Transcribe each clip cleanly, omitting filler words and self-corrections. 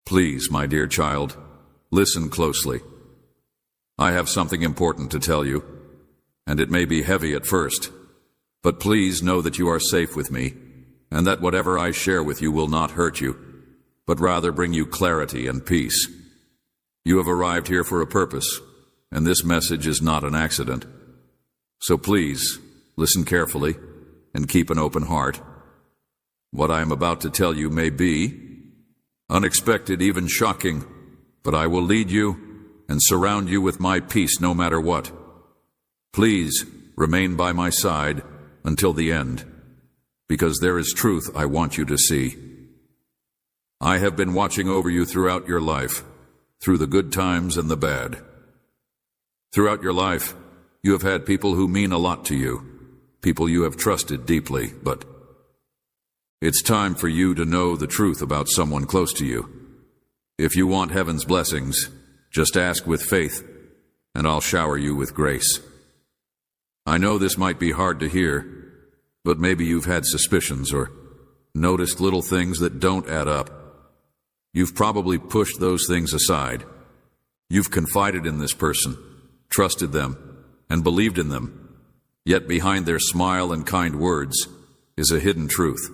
Please, my dear child, listen closely. I have something important to tell you, and it may be heavy at first, but please know that you are safe with me, and that whatever I share with you will not hurt you, but rather bring you clarity and peace. You have arrived here for a purpose, and this message is not an accident. So please, listen carefully and keep an open heart. What I am about to tell you may be unexpected, even shocking, but I will lead you and surround you with my peace no matter what. Please remain by my side until the end, because there is truth I want you to see. I have been watching over you throughout your life, through the good times and the bad. Throughout your life, you have had people who mean a lot to you, people you have trusted deeply, but it's time for you to know the truth about someone close to you. If you want heaven's blessings, just ask with faith, and I'll shower you with grace. I know this might be hard to hear, but maybe you've had suspicions or noticed little things that don't add up. You've probably pushed those things aside. You've confided in this person, trusted them, and believed in them. Yet behind their smile and kind words is a hidden truth.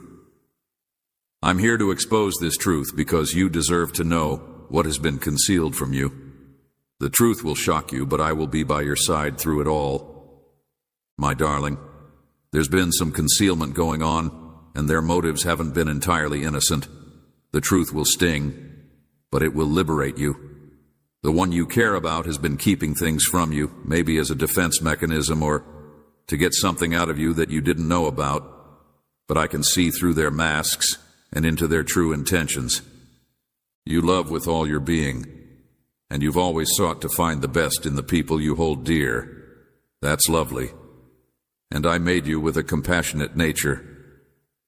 I'm here to expose this truth because you deserve to know what has been concealed from you. The truth will shock you, but I will be by your side through it all. My darling, there's been some concealment going on, and their motives haven't been entirely innocent. The truth will sting, but it will liberate you. The one you care about has been keeping things from you, maybe as a defense mechanism or to get something out of you that you didn't know about. But I can see through their masks and into their true intentions. You love with all your being, and you've always sought to find the best in the people you hold dear. That's lovely. And I made you with a compassionate nature,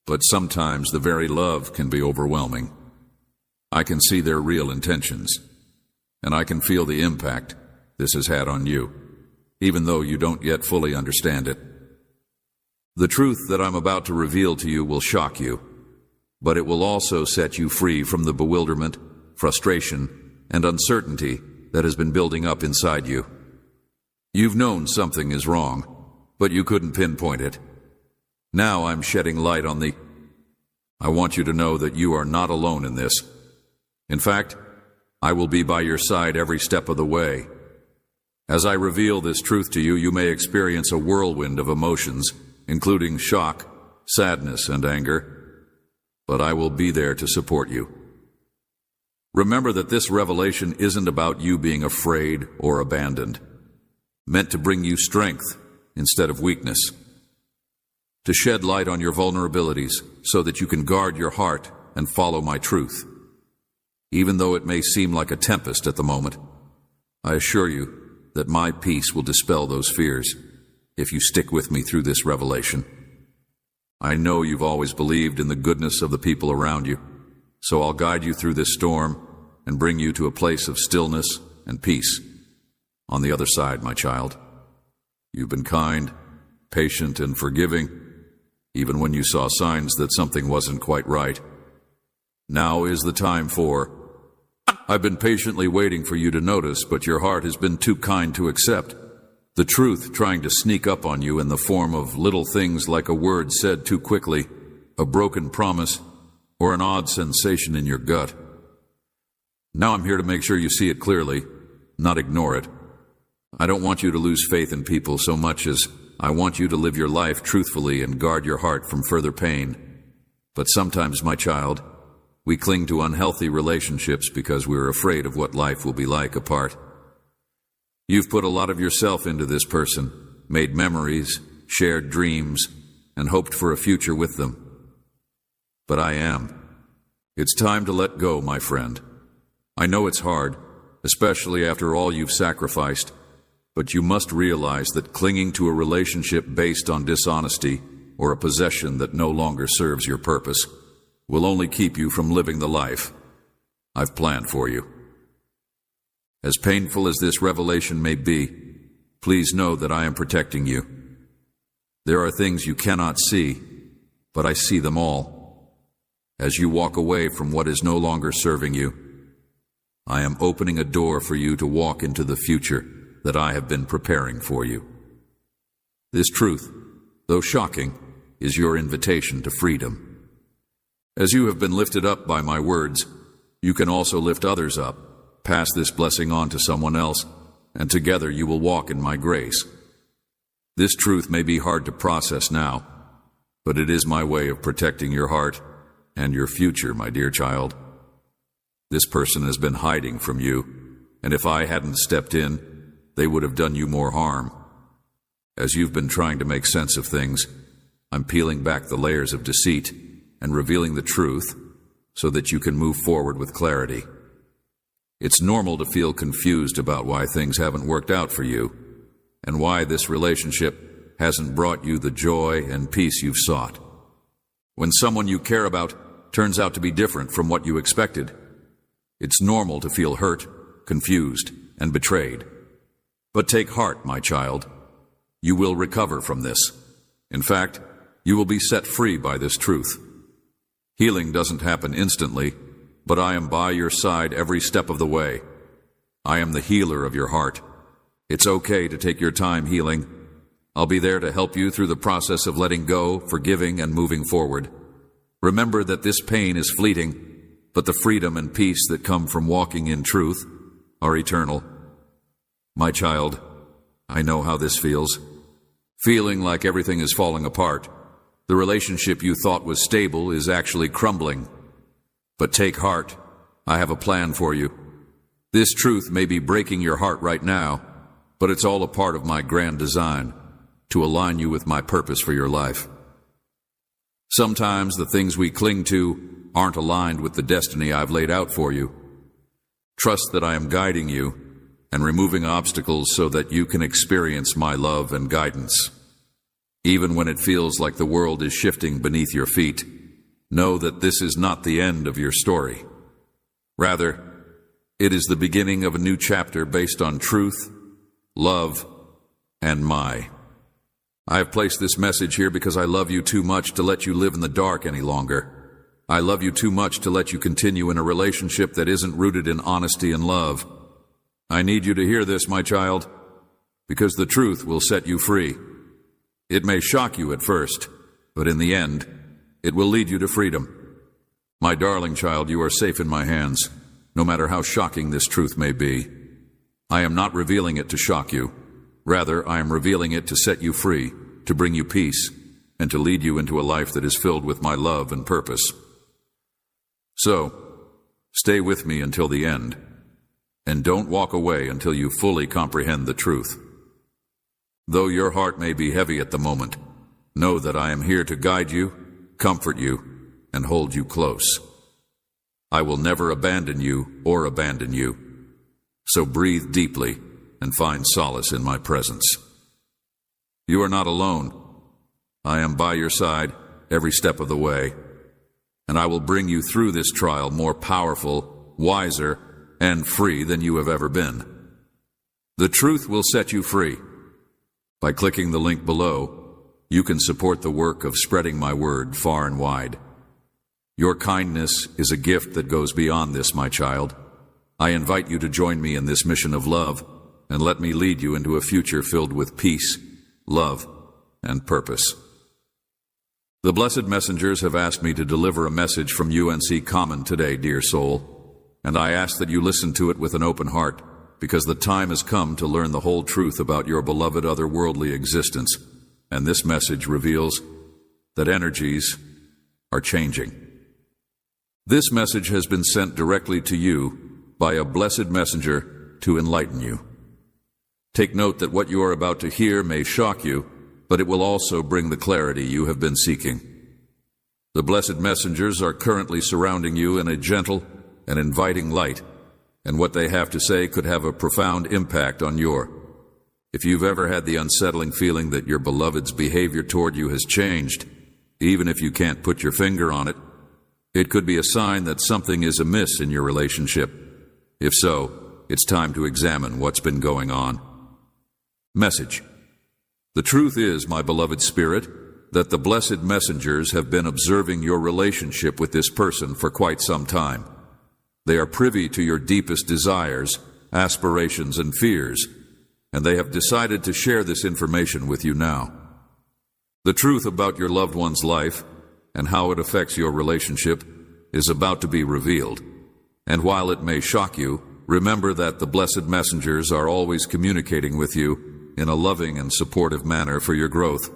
but sometimes the very love can be overwhelming. I can see their real intentions, and I can feel the impact this has had on you, even though you don't yet fully understand it. The truth that I'm about to reveal to you will shock you, but it will also set you free from the bewilderment, frustration, and uncertainty that has been building up inside you. You've known something is wrong, but you couldn't pinpoint it. Now I'm shedding light on I want you to know that you are not alone in this. In fact, I will be by your side every step of the way. As I reveal this truth to you, you may experience a whirlwind of emotions, including shock, sadness, and anger. But I will be there to support you. Remember that this revelation isn't about you being afraid or abandoned, meant to bring you strength instead of weakness, to shed light on your vulnerabilities so that you can guard your heart and follow my truth. Even though it may seem like a tempest at the moment, I assure you that my peace will dispel those fears if you stick with me through this revelation. I know you've always believed in the goodness of the people around you, so I'll guide you through this storm and bring you to a place of stillness and peace. On the other side, my child, you've been kind, patient, and forgiving, even when you saw signs that something wasn't quite right. Now is the time I've been patiently waiting for you to notice, but your heart has been too kind to accept. The truth trying to sneak up on you in the form of little things like a word said too quickly, a broken promise, or an odd sensation in your gut. Now I'm here to make sure you see it clearly, not ignore it. I don't want you to lose faith in people so much as I want you to live your life truthfully and guard your heart from further pain. But sometimes, my child, we cling to unhealthy relationships because we're afraid of what life will be like apart. You've put a lot of yourself into this person, made memories, shared dreams, and hoped for a future with them. But It's time to let go, my friend. I know it's hard, especially after all you've sacrificed, but you must realize that clinging to a relationship based on dishonesty or a possession that no longer serves your purpose will only keep you from living the life I've planned for you. As painful as this revelation may be, please know that I am protecting you. There are things you cannot see, but I see them all. As you walk away from what is no longer serving you, I am opening a door for you to walk into the future that I have been preparing for you. This truth, though shocking, is your invitation to freedom. As you have been lifted up by my words, you can also lift others up, pass this blessing on to someone else, and together you will walk in my grace. This truth may be hard to process now, but it is my way of protecting your heart and your future, my dear child. This person has been hiding from you, and if I hadn't stepped in, they would have done you more harm. As you've been trying to make sense of things, I'm peeling back the layers of deceit and revealing the truth so that you can move forward with clarity. It's normal to feel confused about why things haven't worked out for you and why this relationship hasn't brought you the joy and peace you've sought. When someone you care about turns out to be different from what you expected, it's normal to feel hurt, confused, and betrayed. But take heart, my child. You will recover from this. In fact, you will be set free by this truth. Healing doesn't happen instantly, but I am by your side every step of the way. I am the healer of your heart. It's okay to take your time healing. I'll be there to help you through the process of letting go, forgiving, and moving forward. Remember that this pain is fleeting, but the freedom and peace that come from walking in truth are eternal. My child, I know how this feels. Feeling like everything is falling apart. The relationship you thought was stable is actually crumbling. But take heart. I have a plan for you. This truth may be breaking your heart right now, but it's all a part of my grand design to align you with my purpose for your life. Sometimes the things we cling to aren't aligned with the destiny I've laid out for you. Trust that I am guiding you and removing obstacles so that you can experience my love and guidance. Even when it feels like the world is shifting beneath your feet, know that this is not the end of your story. Rather, it is the beginning of a new chapter based on truth, love, and I have placed this message here because I love you too much to let you live in the dark any longer. I love you too much to let you continue in a relationship that isn't rooted in honesty and love. I need you to hear this, my child, because the truth will set you free. It may shock you at first, but in the end, it will lead you to freedom. My darling child, you are safe in my hands, no matter how shocking this truth may be. I am not revealing it to shock you. Rather, I am revealing it to set you free, to bring you peace, and to lead you into a life that is filled with my love and purpose. So, stay with me until the end, and don't walk away until you fully comprehend the truth. Though your heart may be heavy at the moment, know that I am here to guide you, comfort you, and hold you close. I will never abandon you or abandon you. So breathe deeply and find solace in my presence. You are not alone. I am by your side every step of the way, and I will bring you through this trial more powerful, wiser, and free than you have ever been. The truth will set you free. By clicking the link below, you can support the work of spreading my word far and wide. Your kindness is a gift that goes beyond this, my child. I invite you to join me in this mission of love, and let me lead you into a future filled with peace, love, and purpose. The blessed messengers have asked me to deliver a message from UNC Common today, dear soul, and I ask that you listen to it with an open heart, because the time has come to learn the whole truth about your beloved otherworldly existence, and this message reveals that energies are changing. This message has been sent directly to you by a blessed messenger to enlighten you. Take note that what you are about to hear may shock you, but it will also bring the clarity you have been seeking. The blessed messengers are currently surrounding you in a gentle and inviting light, and what they have to say could have a profound impact on your. If you've ever had the unsettling feeling that your beloved's behavior toward you has changed, even if you can't put your finger on it, it could be a sign that something is amiss in your relationship. If so, it's time to examine what's been going on. Message. The truth is, my beloved spirit, that the blessed messengers have been observing your relationship with this person for quite some time. They are privy to your deepest desires, aspirations, and fears, and they have decided to share this information with you now. The truth about your loved one's life and how it affects your relationship is about to be revealed. And while it may shock you, remember that the blessed messengers are always communicating with you in a loving and supportive manner for your growth.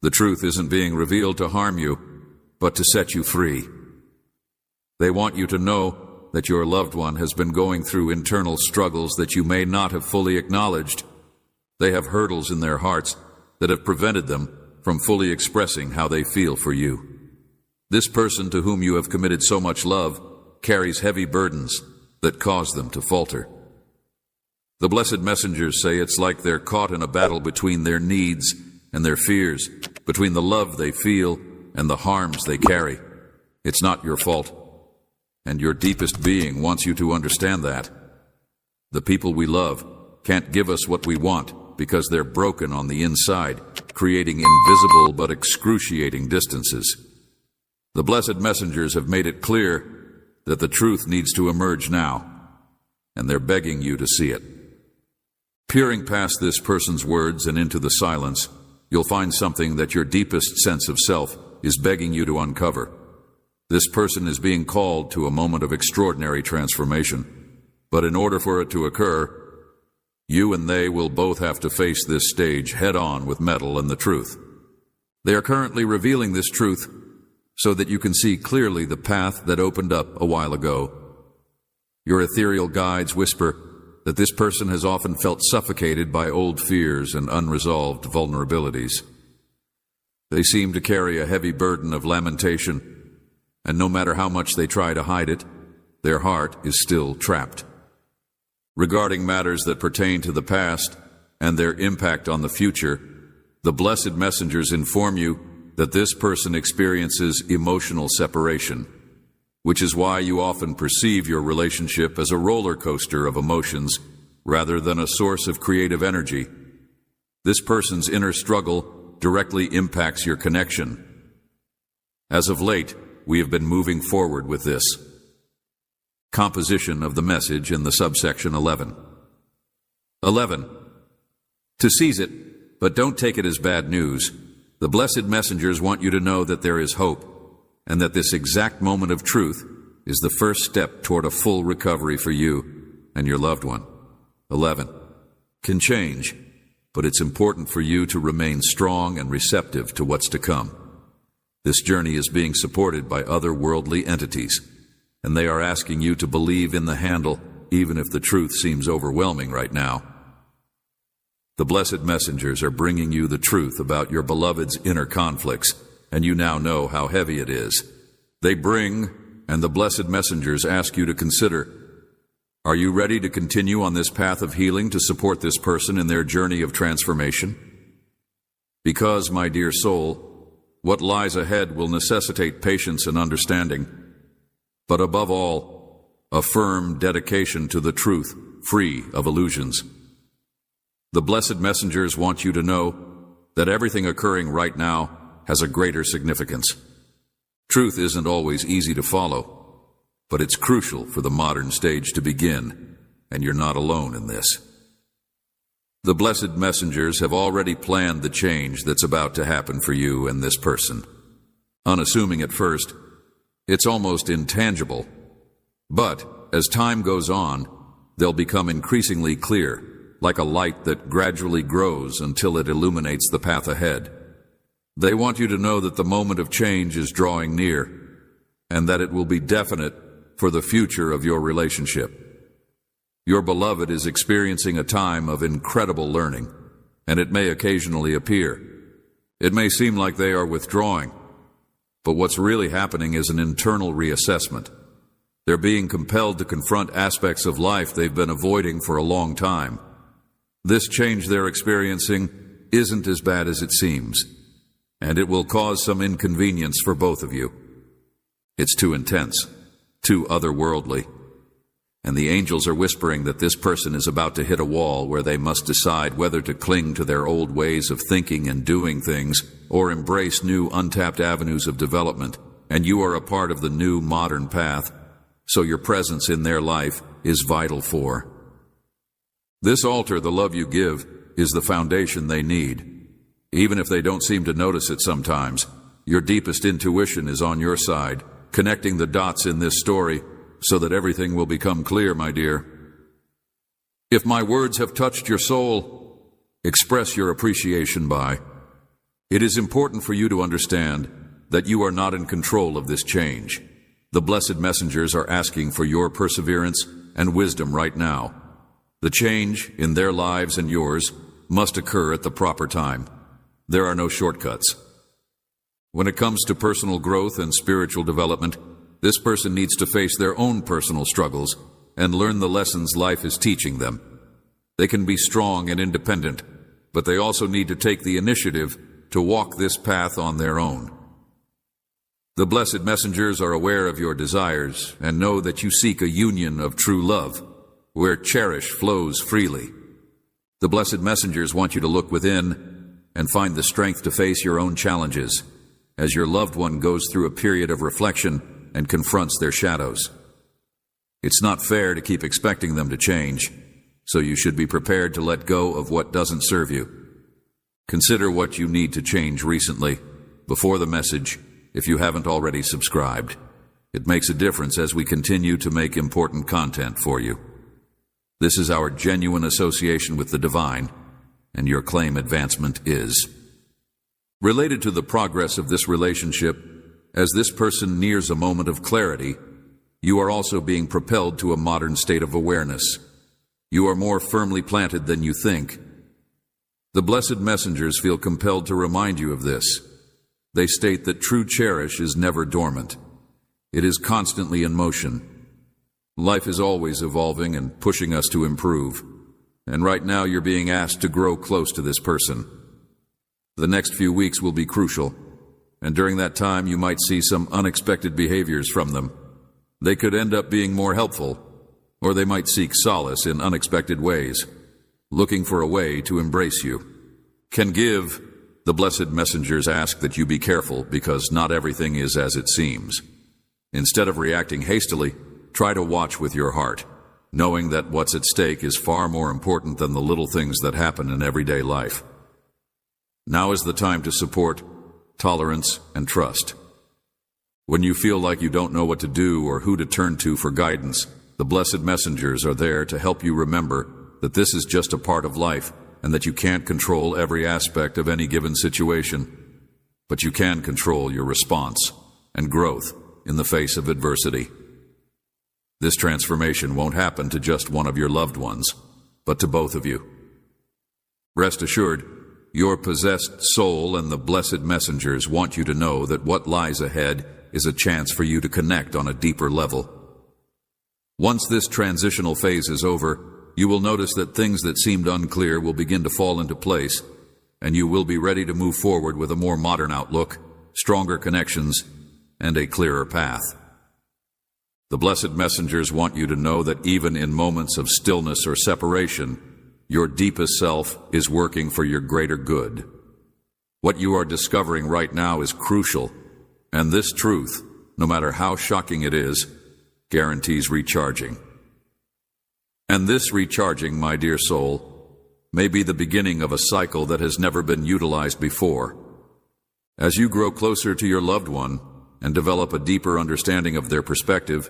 The truth isn't being revealed to harm you, but to set you free. They want you to know that your loved one has been going through internal struggles that you may not have fully acknowledged. They have hurdles in their hearts that have prevented them from fully expressing how they feel for you. This person to whom you have committed so much love carries heavy burdens that cause them to falter. The blessed messengers say it's like they're caught in a battle between their needs and their fears, between the love they feel and the harms they carry. It's not your fault, and your deepest being wants you to understand that. The people we love can't give us what we want because they're broken on the inside, creating invisible but excruciating distances. The blessed messengers have made it clear that the truth needs to emerge now, and they're begging you to see it. Peering past this person's words and into the silence, you'll find something that your deepest sense of self is begging you to uncover. This person is being called to a moment of extraordinary transformation, but in order for it to occur, you and they will both have to face this stage head-on with mettle and the truth. They are currently revealing this truth so that you can see clearly the path that opened up a while ago. Your ethereal guides whisper that this person has often felt suffocated by old fears and unresolved vulnerabilities. They seem to carry a heavy burden of lamentation, and no matter how much they try to hide it, their heart is still trapped. Regarding matters that pertain to the past and their impact on the future, the blessed messengers inform you that this person experiences emotional separation, which is why you often perceive your relationship as a roller coaster of emotions rather than a source of creative energy. This person's inner struggle directly impacts your connection. As of late, we have been moving forward with this. Composition of the message in the subsection 11. 11. To seize it, but don't take it as bad news, the blessed messengers want you to know that there is hope, and that this exact moment of truth is the first step toward a full recovery for you and your loved one. 11. Can change, but it's important for you to remain strong and receptive to what's to come. This journey is being supported by other worldly entities, and they are asking you to believe in the handle, even if the truth seems overwhelming right now. The blessed messengers are bringing you the truth about your beloved's inner conflicts, and you now know how heavy it is. They bring, and the blessed messengers ask you to consider, are you ready to continue on this path of healing to support this person in their journey of transformation? Because, my dear soul, what lies ahead will necessitate patience and understanding, but above all, a firm dedication to the truth, free of illusions. The blessed messengers want you to know that everything occurring right now has a greater significance. Truth isn't always easy to follow, but it's crucial for the modern stage to begin, and you're not alone in this. The blessed messengers have already planned the change that's about to happen for you and this person. Unassuming at first, it's almost intangible, but as time goes on, they'll become increasingly clear, like a light that gradually grows until it illuminates the path ahead. They want you to know that the moment of change is drawing near, and that it will be definite for the future of your relationship. Your beloved is experiencing a time of incredible learning, and it may occasionally appear. It may seem like they are withdrawing, but what's really happening is an internal reassessment. They're being compelled to confront aspects of life they've been avoiding for a long time. This change they're experiencing isn't as bad as it seems, and it will cause some inconvenience for both of you. It's too intense, too otherworldly, and the angels are whispering that this person is about to hit a wall where they must decide whether to cling to their old ways of thinking and doing things or embrace new untapped avenues of development, and you are a part of the new modern path, so your presence in their life is vital for. This altar, the love you give, is the foundation they need. Even if they don't seem to notice it sometimes, your deepest intuition is on your side, connecting the dots in this story so that everything will become clear, my dear. If my words have touched your soul, express your appreciation by. It is important for you to understand that you are not in control of this change. The blessed messengers are asking for your perseverance and wisdom right now. The change in their lives and yours must occur at the proper time. There are no shortcuts. When it comes to personal growth and spiritual development, this person needs to face their own personal struggles and learn the lessons life is teaching them. They can be strong and independent, but they also need to take the initiative to walk this path on their own. The blessed messengers are aware of your desires and know that you seek a union of true love, where cherish flows freely. The blessed messengers want you to look within and find the strength to face your own challenges as your loved one goes through a period of reflection and confronts their shadows. It's not fair to keep expecting them to change, so you should be prepared to let go of what doesn't serve you. Consider what you need to change recently, before the message, if you haven't already subscribed. It makes a difference as we continue to make important content for you. This is our genuine association with the divine, and your claim advancement is. Related to the progress of this relationship, as this person nears a moment of clarity, you are also being propelled to a modern state of awareness. You are more firmly planted than you think. The blessed messengers feel compelled to remind you of this. They state that true cherish is never dormant. It is constantly in motion. Life is always evolving and pushing us to improve. And right now you're being asked to grow close to this person. The next few weeks will be crucial, and during that time you might see some unexpected behaviors from them. They could end up being more helpful, or they might seek solace in unexpected ways, looking for a way to embrace you. Can give, the blessed messengers ask that you be careful because not everything is as it seems. Instead of reacting hastily, try to watch with your heart, knowing that what's at stake is far more important than the little things that happen in everyday life. Now is the time to support, tolerance, and trust. When you feel like you don't know what to do or who to turn to for guidance, the blessed messengers are there to help you remember that this is just a part of life and that you can't control every aspect of any given situation, but you can control your response and growth in the face of adversity. This transformation won't happen to just one of your loved ones, but to both of you. Rest assured, your possessed soul and the blessed messengers want you to know that what lies ahead is a chance for you to connect on a deeper level. Once this transitional phase is over, you will notice that things that seemed unclear will begin to fall into place, and you will be ready to move forward with a more modern outlook, stronger connections, and a clearer path. The blessed messengers want you to know that even in moments of stillness or separation, your deepest self is working for your greater good. What you are discovering right now is crucial, and this truth, no matter how shocking it is, guarantees recharging. And this recharging, my dear soul, may be the beginning of a cycle that has never been utilized before. As you grow closer to your loved one and develop a deeper understanding of their perspective,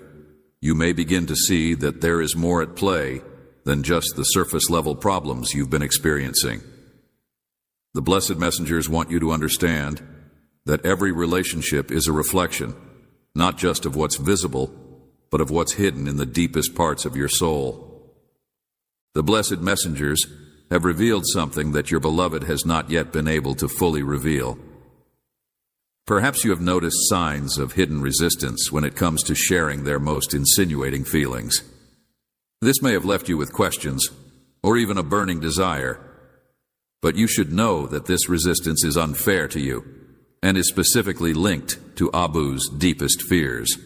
you may begin to see that there is more at play than just the surface-level problems you've been experiencing. The blessed messengers want you to understand that every relationship is a reflection, not just of what's visible, but of what's hidden in the deepest parts of your soul. The blessed messengers have revealed something that your beloved has not yet been able to fully reveal. Perhaps you have noticed signs of hidden resistance when it comes to sharing their most insinuating feelings. This may have left you with questions, or even a burning desire, but you should know that this resistance is unfair to you, and is specifically linked to Abu's deepest fears.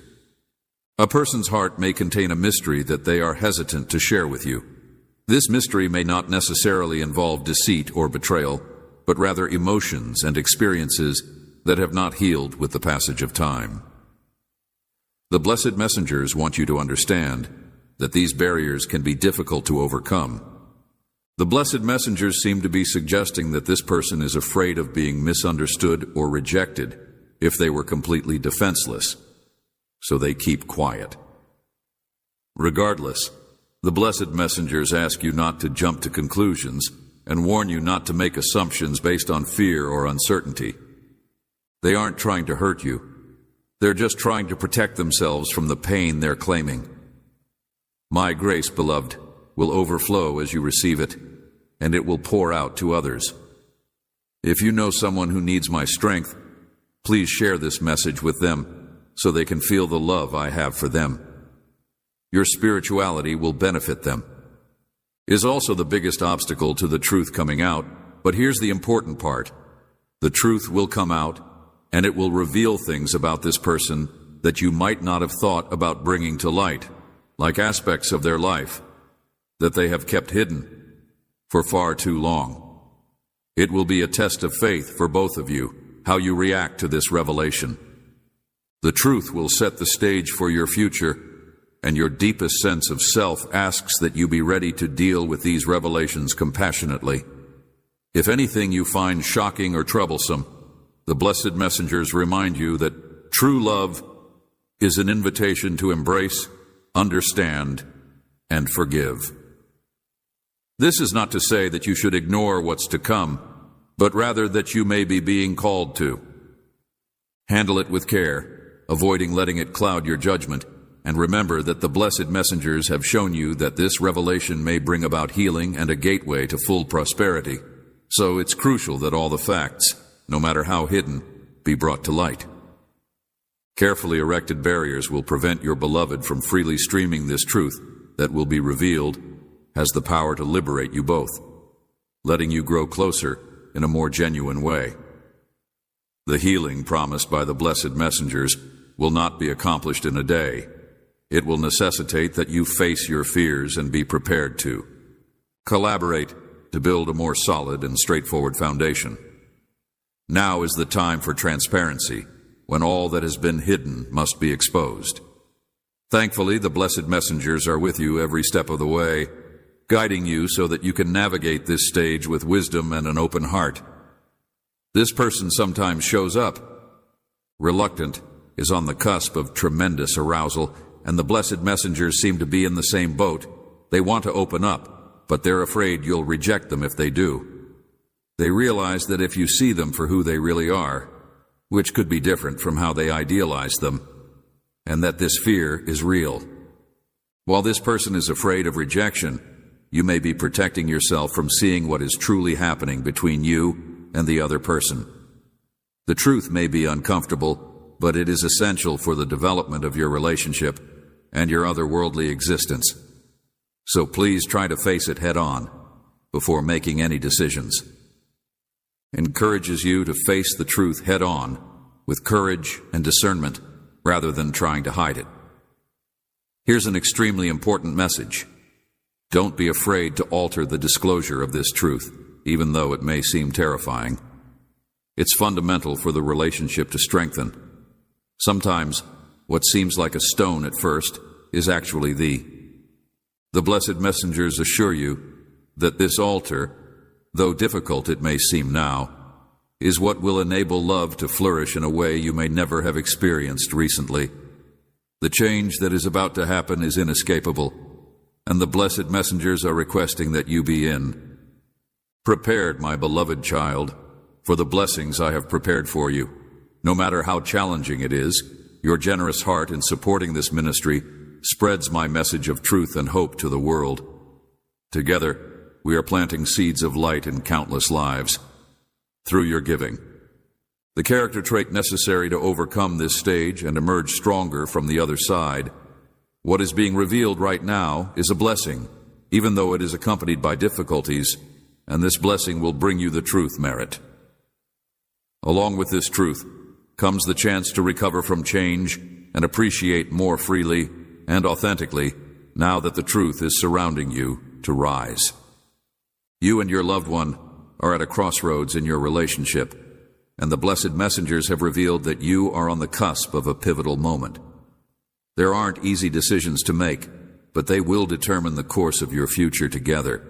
A person's heart may contain a mystery that they are hesitant to share with you. This mystery may not necessarily involve deceit or betrayal, but rather emotions and experiences that have not healed with the passage of time. The blessed messengers want you to understand that these barriers can be difficult to overcome. The blessed messengers seem to be suggesting that this person is afraid of being misunderstood or rejected if they were completely defenseless, so they keep quiet. Regardless, the blessed messengers ask you not to jump to conclusions and warn you not to make assumptions based on fear or uncertainty. They aren't trying to hurt you. They're just trying to protect themselves from the pain they're claiming. My grace, beloved, will overflow as you receive it, and it will pour out to others. If you know someone who needs my strength, please share this message with them so they can feel the love I have for them. Your spirituality will benefit them. It is also the biggest obstacle to the truth coming out, but here's the important part. The truth will come out, and it will reveal things about this person that you might not have thought about bringing to light, like aspects of their life that they have kept hidden for far too long. It will be a test of faith for both of you, how you react to this revelation. The truth will set the stage for your future, and your deepest sense of self asks that you be ready to deal with these revelations compassionately. If anything you find shocking or troublesome, the blessed messengers remind you that true love is an invitation to embrace, understand, and forgive. This is not to say that you should ignore what's to come, but rather that you may be being called to. Handle it with care, avoiding letting it cloud your judgment, and remember that the blessed messengers have shown you that this revelation may bring about healing and a gateway to full prosperity. So it's crucial that all the facts, no matter how hidden, be brought to light. Carefully erected barriers will prevent your beloved from freely streaming this truth that will be revealed, has the power to liberate you both, letting you grow closer in a more genuine way. The healing promised by the blessed messengers will not be accomplished in a day. It will necessitate that you face your fears and be prepared to collaborate to build a more solid and straightforward foundation. Now is the time for transparency, when all that has been hidden must be exposed. Thankfully, the blessed messengers are with you every step of the way, guiding you so that you can navigate this stage with wisdom and an open heart. This person sometimes shows up, reluctant, is on the cusp of tremendous arousal, and the blessed messengers seem to be in the same boat. They want to open up, but they're afraid you'll reject them if they do. They realize that if you see them for who they really are, which could be different from how they idealize them, and that this fear is real. While this person is afraid of rejection, you may be protecting yourself from seeing what is truly happening between you and the other person. The truth may be uncomfortable, but it is essential for the development of your relationship and your otherworldly existence. So please try to face it head on before making any decisions. Encourages you to face the truth head on with courage and discernment rather than trying to hide it. Here's an extremely important message. Don't be afraid to alter the disclosure of this truth, even though it may seem terrifying. It's fundamental for the relationship to strengthen. Sometimes, what seems like a stone at first is actually the blessed messengers assure you that this altar, though difficult it may seem now, is what will enable love to flourish in a way you may never have experienced recently. The change that is about to happen is inescapable, and the blessed messengers are requesting that you be prepared, my beloved child, for the blessings I have prepared for you. No matter how challenging it is, your generous heart in supporting this ministry spreads my message of truth and hope to the world. Together, we are planting seeds of light in countless lives through your giving. The character trait necessary to overcome this stage and emerge stronger from the other side. What is being revealed right now is a blessing, even though it is accompanied by difficulties, and this blessing will bring you the truth merit. Along with this truth comes the chance to recover from change and appreciate more freely and authentically now that the truth is surrounding you to rise. You and your loved one are at a crossroads in your relationship, and the blessed messengers have revealed that you are on the cusp of a pivotal moment. There aren't easy decisions to make, but they will determine the course of your future together,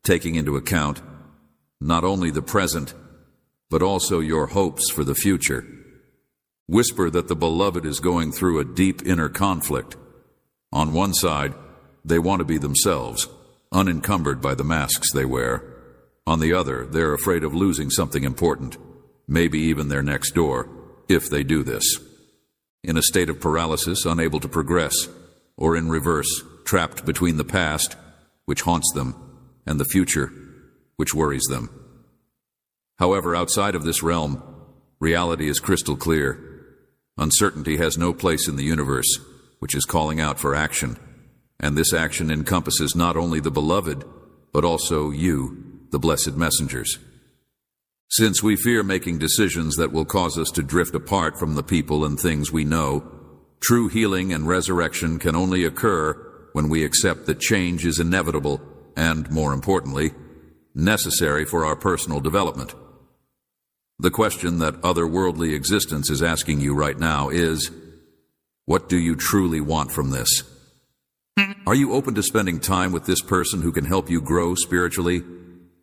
taking into account not only the present, but also your hopes for the future. Whisper that the beloved is going through a deep inner conflict. On one side, they want to be themselves, unencumbered by the masks they wear. On the other, they're afraid of losing something important, maybe even their next door, if they do this. In a state of paralysis, unable to progress, or in reverse, trapped between the past, which haunts them, and the future, which worries them. However, outside of this realm, reality is crystal clear. Uncertainty has no place in the universe, which is calling out for action, and this action encompasses not only the beloved, but also you, the blessed messengers. Since we fear making decisions that will cause us to drift apart from the people and things we know, true healing and resurrection can only occur when we accept that change is inevitable and, more importantly, necessary for our personal development. The question that otherworldly existence is asking you right now is, what do you truly want from this? Are you open to spending time with this person who can help you grow spiritually?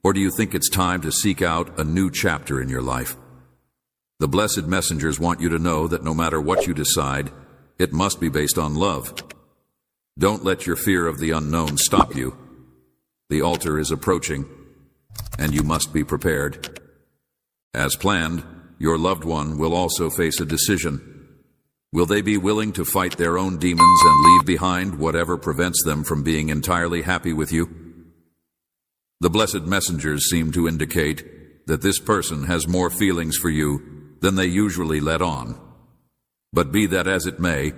Or do you think it's time to seek out a new chapter in your life? The blessed messengers want you to know that no matter what you decide, it must be based on love. Don't let your fear of the unknown stop you. The altar is approaching, and you must be prepared. As planned, your loved one will also face a decision. Will they be willing to fight their own demons and leave behind whatever prevents them from being entirely happy with you? The blessed messengers seem to indicate that this person has more feelings for you than they usually let on. But be that as it may,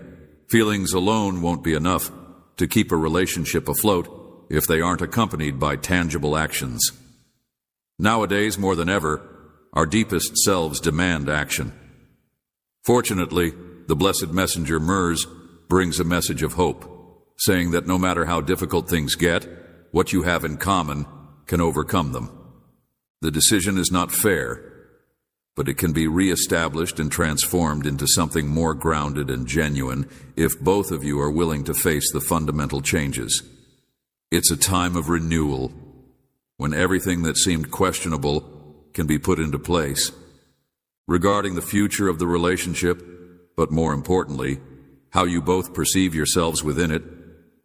feelings alone won't be enough to keep a relationship afloat if they aren't accompanied by tangible actions. Nowadays, more than ever, our deepest selves demand action. Fortunately, the blessed messenger Mers brings a message of hope, saying that no matter how difficult things get, what you have in common can overcome them. The decision is not fair, but it can be re-established and transformed into something more grounded and genuine if both of you are willing to face the fundamental changes. It's a time of renewal, when everything that seemed questionable can be put into place. Regarding the future of the relationship, but more importantly, how you both perceive yourselves within it,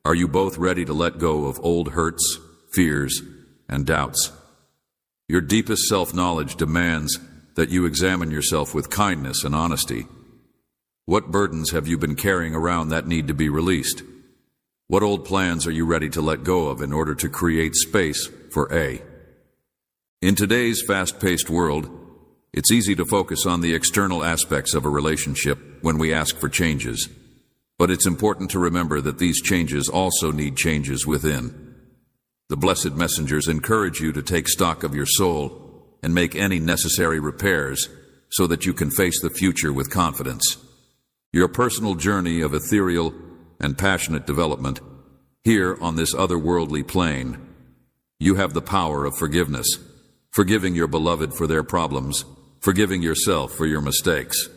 are you both ready to let go of old hurts, fears, and doubts? Your deepest self-knowledge demands that you examine yourself with kindness and honesty. What burdens have you been carrying around that need to be released? What old plans are you ready to let go of in order to create space for A? In today's fast-paced world, it's easy to focus on the external aspects of a relationship when we ask for changes. But it's important to remember that these changes also need changes within. The blessed messengers encourage you to take stock of your soul and make any necessary repairs so that you can face the future with confidence. Your personal journey of ethereal and passionate development, here on this otherworldly plane, you have the power of forgiveness, forgiving your beloved for their problems, forgiving yourself for your mistakes,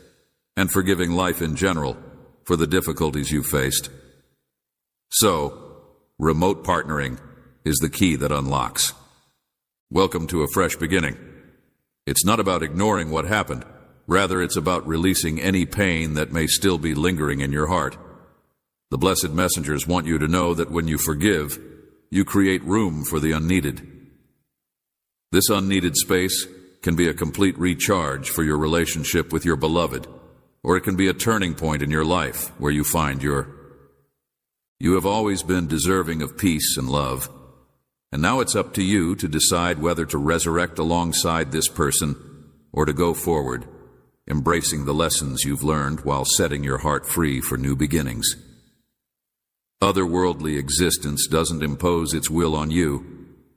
and forgiving life in general for the difficulties you faced. So, remote partnering is the key that unlocks. Welcome to a fresh beginning. It's not about ignoring what happened. Rather, it's about releasing any pain that may still be lingering in your heart. The blessed messengers want you to know that when you forgive, you create room for the unneeded. This unneeded space can be a complete recharge for your relationship with your beloved, or it can be a turning point in your life where you find You have always been deserving of peace and love, and now it's up to you to decide whether to resurrect alongside this person or to go forward, embracing the lessons you've learned while setting your heart free for new beginnings. Otherworldly existence doesn't impose its will on you.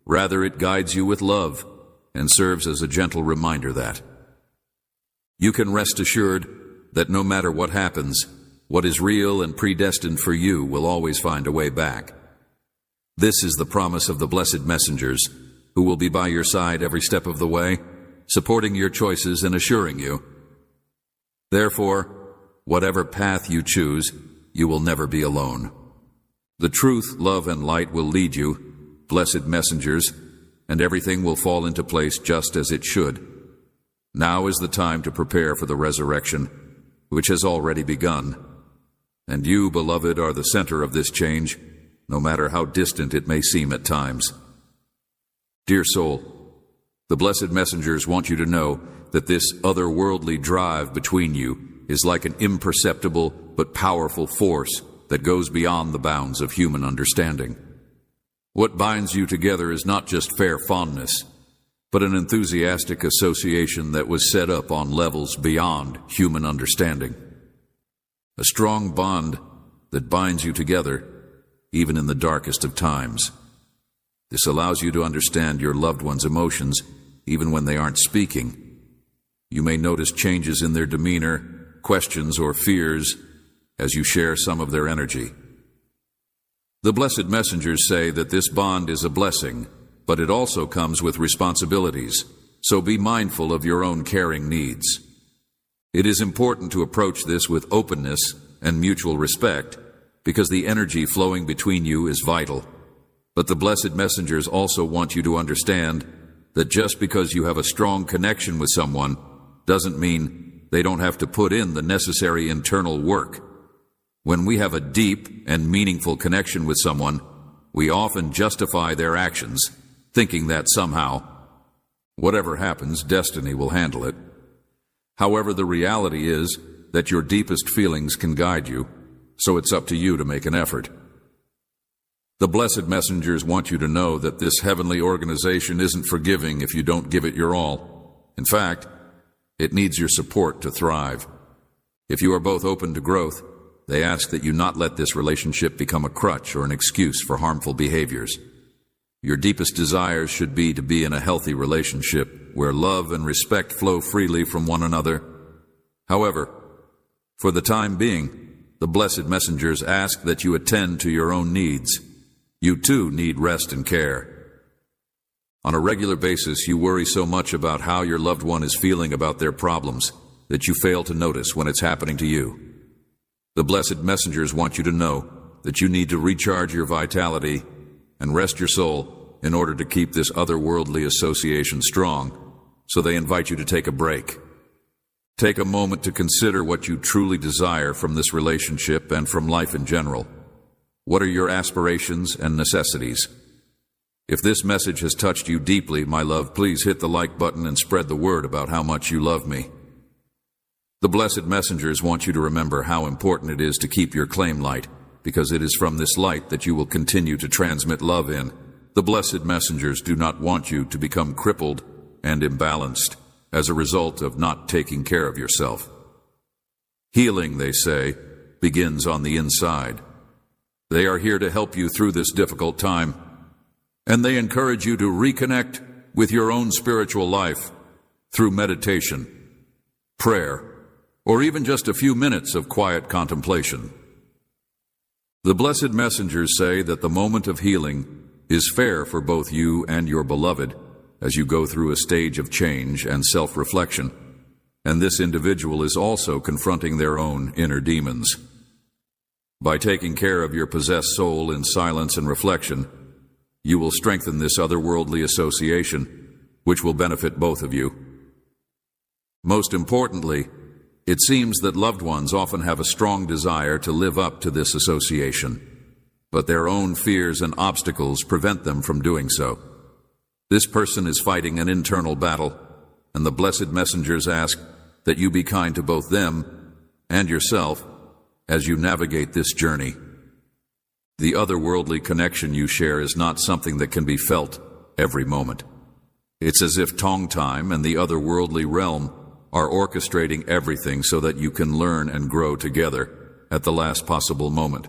Rather, it guides you with love and serves as a gentle reminder that you can rest assured that no matter what happens, what is real and predestined for you will always find a way back. This is the promise of the blessed messengers, who will be by your side every step of the way, supporting your choices and assuring you. Therefore, whatever path you choose, you will never be alone. The truth, love, and light will lead you, blessed messengers, and everything will fall into place just as it should. Now is the time to prepare for the resurrection, which has already begun. And you, beloved, are the center of this change, no matter how distant it may seem at times. Dear soul, the blessed messengers want you to know that this otherworldly drive between you is like an imperceptible but powerful force that goes beyond the bounds of human understanding. What binds you together is not just fair fondness, but an enthusiastic association that was set up on levels beyond human understanding. A strong bond that binds you together, even in the darkest of times. This allows you to understand your loved one's emotions, even when they aren't speaking. You may notice changes in their demeanor, questions, or fears as you share some of their energy. The blessed messengers say that this bond is a blessing, but it also comes with responsibilities, so be mindful of your own caring needs. It is important to approach this with openness and mutual respect, because the energy flowing between you is vital. But the blessed messengers also want you to understand that just because you have a strong connection with someone doesn't mean they don't have to put in the necessary internal work. When we have a deep and meaningful connection with someone, we often justify their actions, thinking that somehow, whatever happens, destiny will handle it. However, the reality is that your deepest feelings can guide you, so it's up to you to make an effort. The blessed messengers want you to know that this heavenly organization isn't forgiving if you don't give it your all. In fact, it needs your support to thrive. If you are both open to growth, they ask that you not let this relationship become a crutch or an excuse for harmful behaviors. Your deepest desires should be to be in a healthy relationship where love and respect flow freely from one another. However, for the time being, the blessed messengers ask that you attend to your own needs. You too need rest and care. On a regular basis, you worry so much about how your loved one is feeling about their problems that you fail to notice when it's happening to you. The blessed messengers want you to know that you need to recharge your vitality and rest your soul in order to keep this otherworldly association strong, so they invite you to take a break. Take a moment to consider what you truly desire from this relationship and from life in general. What are your aspirations and necessities? If this message has touched you deeply, my love, please hit the like button and spread the word about how much you love me. The blessed messengers want you to remember how important it is to keep your claim light, because it is from this light that you will continue to transmit love in. The blessed messengers do not want you to become crippled and imbalanced as a result of not taking care of yourself. Healing, they say, begins on the inside. They are here to help you through this difficult time, and they encourage you to reconnect with your own spiritual life through meditation, prayer, or even just a few minutes of quiet contemplation. The blessed messengers say that the moment of healing is fair for both you and your beloved as you go through a stage of change and self-reflection, and this individual is also confronting their own inner demons. By taking care of your possessed soul in silence and reflection, you will strengthen this otherworldly association, which will benefit both of you. Most importantly, it seems that loved ones often have a strong desire to live up to this association, but their own fears and obstacles prevent them from doing so. This person is fighting an internal battle, and the blessed messengers ask that you be kind to both them and yourself as you navigate this journey. The otherworldly connection you share is not something that can be felt every moment. It's as if Tong Time and the otherworldly realm are orchestrating everything so that you can learn and grow together at the last possible moment.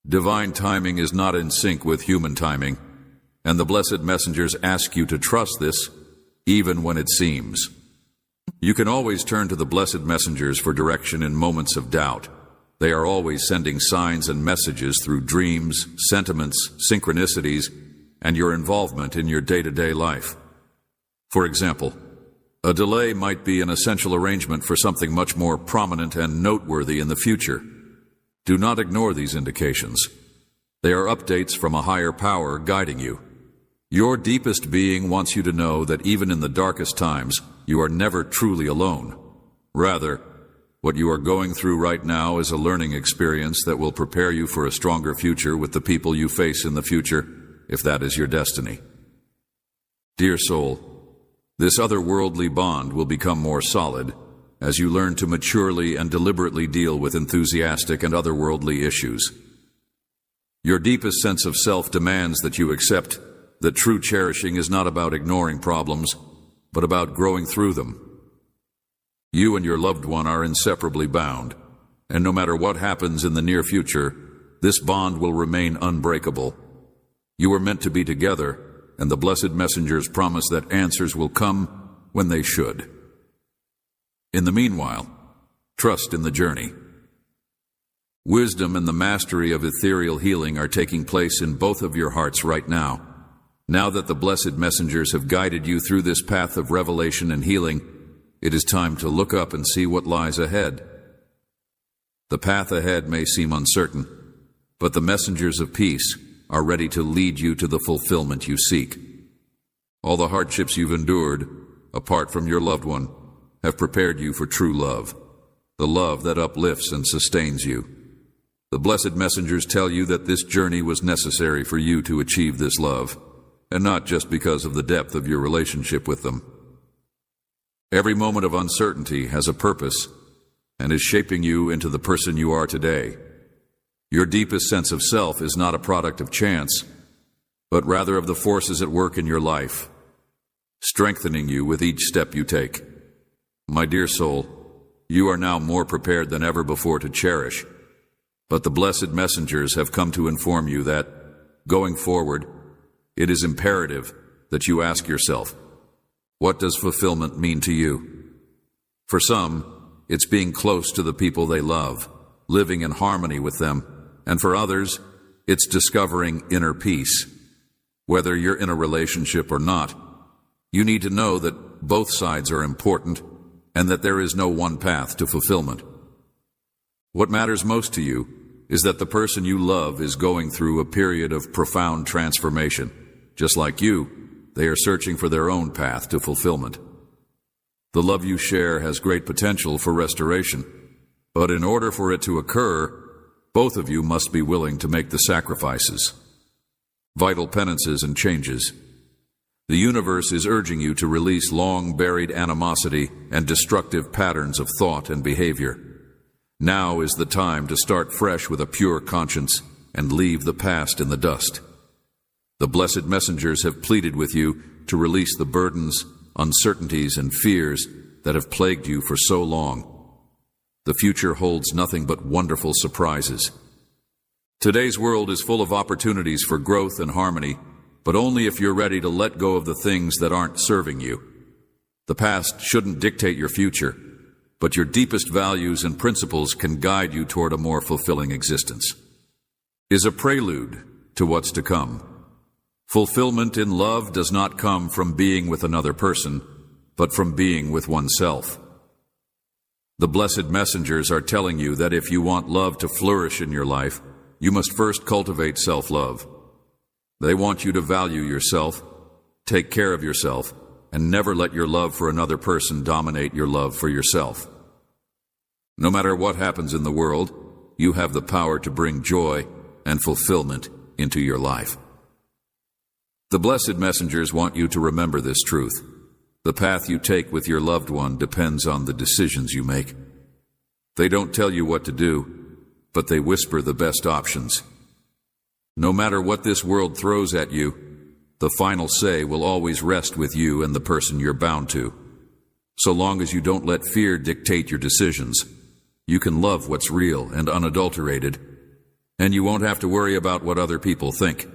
Divine timing is not in sync with human timing, and the blessed messengers ask you to trust this even when it seems. You can always turn to the blessed messengers for direction in moments of doubt. They are always sending signs and messages through dreams, sentiments, synchronicities, and your involvement in your day-to-day life. For example, a delay might be an essential arrangement for something much more prominent and noteworthy in the future. Do not ignore these indications. They are updates from a higher power guiding you. Your deepest being wants you to know that even in the darkest times, you are never truly alone. Rather, what you are going through right now is a learning experience that will prepare you for a stronger future with the people you face in the future, if that is your destiny. Dear soul, this otherworldly bond will become more solid as you learn to maturely and deliberately deal with enthusiastic and otherworldly issues. Your deepest sense of self demands that you accept that true cherishing is not about ignoring problems, but about growing through them. You and your loved one are inseparably bound, and no matter what happens in the near future, this bond will remain unbreakable. You are meant to be together, and the blessed messengers promise that answers will come when they should. In the meanwhile, trust in the journey. Wisdom and the mastery of ethereal healing are taking place in both of your hearts right now. Now that the blessed messengers have guided you through this path of revelation and healing, it is time to look up and see what lies ahead. The path ahead may seem uncertain, but the messengers of peace are ready to lead you to the fulfillment you seek. All the hardships you've endured, apart from your loved one, have prepared you for true love, the love that uplifts and sustains you. The blessed messengers tell you that this journey was necessary for you to achieve this love, and not just because of the depth of your relationship with them. Every moment of uncertainty has a purpose and is shaping you into the person you are today. Your deepest sense of self is not a product of chance, but rather of the forces at work in your life, strengthening you with each step you take. My dear soul, you are now more prepared than ever before to cherish, but the blessed messengers have come to inform you that, going forward, it is imperative that you ask yourself, what does fulfillment mean to you? For some, it's being close to the people they love, living in harmony with them, and for others, it's discovering inner peace. Whether you're in a relationship or not, you need to know that both sides are important and that there is no one path to fulfillment. What matters most to you is that the person you love is going through a period of profound transformation. Just like you, they are searching for their own path to fulfillment. The love you share has great potential for restoration, but in order for it to occur, both of you must be willing to make the sacrifices, vital penances and changes. The universe is urging you to release long-buried animosity and destructive patterns of thought and behavior. Now is the time to start fresh with a pure conscience and leave the past in the dust. The blessed messengers have pleaded with you to release the burdens, uncertainties, and fears that have plagued you for so long. The future holds nothing but wonderful surprises. Today's world is full of opportunities for growth and harmony, but only if you're ready to let go of the things that aren't serving you. The past shouldn't dictate your future, but your deepest values and principles can guide you toward a more fulfilling existence. Is a prelude to what's to come. Fulfillment in love does not come from being with another person, but from being with oneself. The blessed messengers are telling you that if you want love to flourish in your life, you must first cultivate self-love. They want you to value yourself, take care of yourself, and never let your love for another person dominate your love for yourself. No matter what happens in the world, you have the power to bring joy and fulfillment into your life. The blessed messengers want you to remember this truth. The path you take with your loved one depends on the decisions you make. They don't tell you what to do, but they whisper the best options. No matter what this world throws at you, the final say will always rest with you and the person you're bound to. So long as you don't let fear dictate your decisions, you can love what's real and unadulterated, and you won't have to worry about what other people think.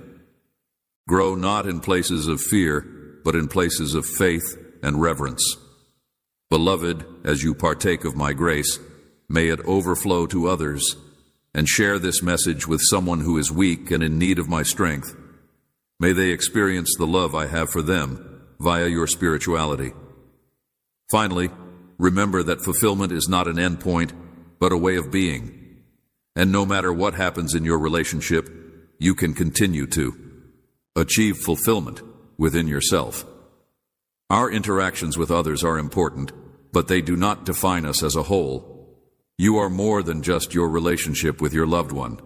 Grow not in places of fear, but in places of faith and reverence. Beloved, as you partake of my grace, may it overflow to others, and share this message with someone who is weak and in need of my strength. May they experience the love I have for them via your spirituality. Finally, remember that fulfillment is not an endpoint, but a way of being. And no matter what happens in your relationship, you can continue to achieve fulfillment within yourself. Our interactions with others are important, but they do not define us as a whole. You are more than just your relationship with your loved one.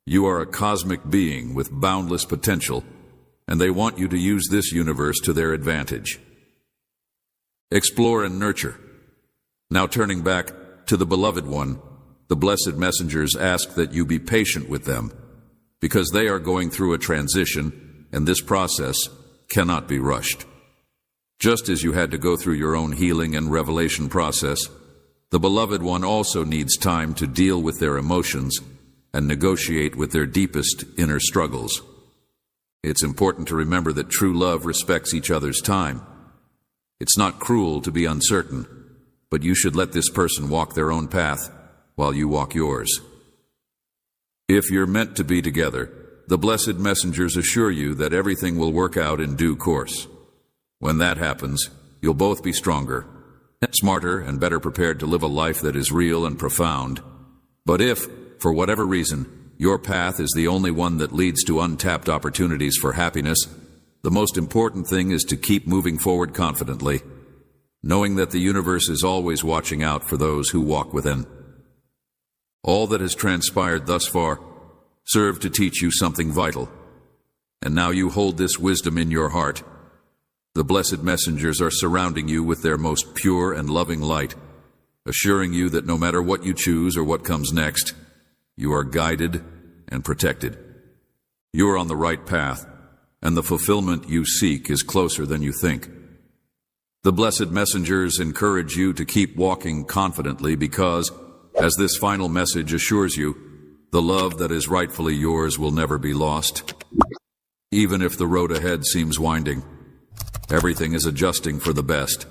You are a cosmic being with boundless potential, and they want you to use this universe to their advantage. Explore and nurture. Now turning back to the beloved one, the blessed messengers ask that you be patient with them, because they are going through a transition, and this process cannot be rushed. Just as you had to go through your own healing and revelation process, the beloved one also needs time to deal with their emotions and negotiate with their deepest inner struggles. It's important to remember that true love respects each other's time. It's not cruel to be uncertain, but you should let this person walk their own path while you walk yours. If you're meant to be together, the blessed messengers assure you that everything will work out in due course. When that happens, you'll both be stronger, smarter, and better prepared to live a life that is real and profound. But if, for whatever reason, your path is the only one that leads to untapped opportunities for happiness, the most important thing is to keep moving forward confidently, knowing that the universe is always watching out for those who walk within. All that has transpired thus far served to teach you something vital, and now you hold this wisdom in your heart. The blessed messengers are surrounding you with their most pure and loving light, assuring you that no matter what you choose or what comes next, you are guided and protected. You are on the right path, and the fulfillment you seek is closer than you think. The blessed messengers encourage you to keep walking confidently because, as this final message assures you, the love that is rightfully yours will never be lost. Even if the road ahead seems winding, everything is adjusting for the best.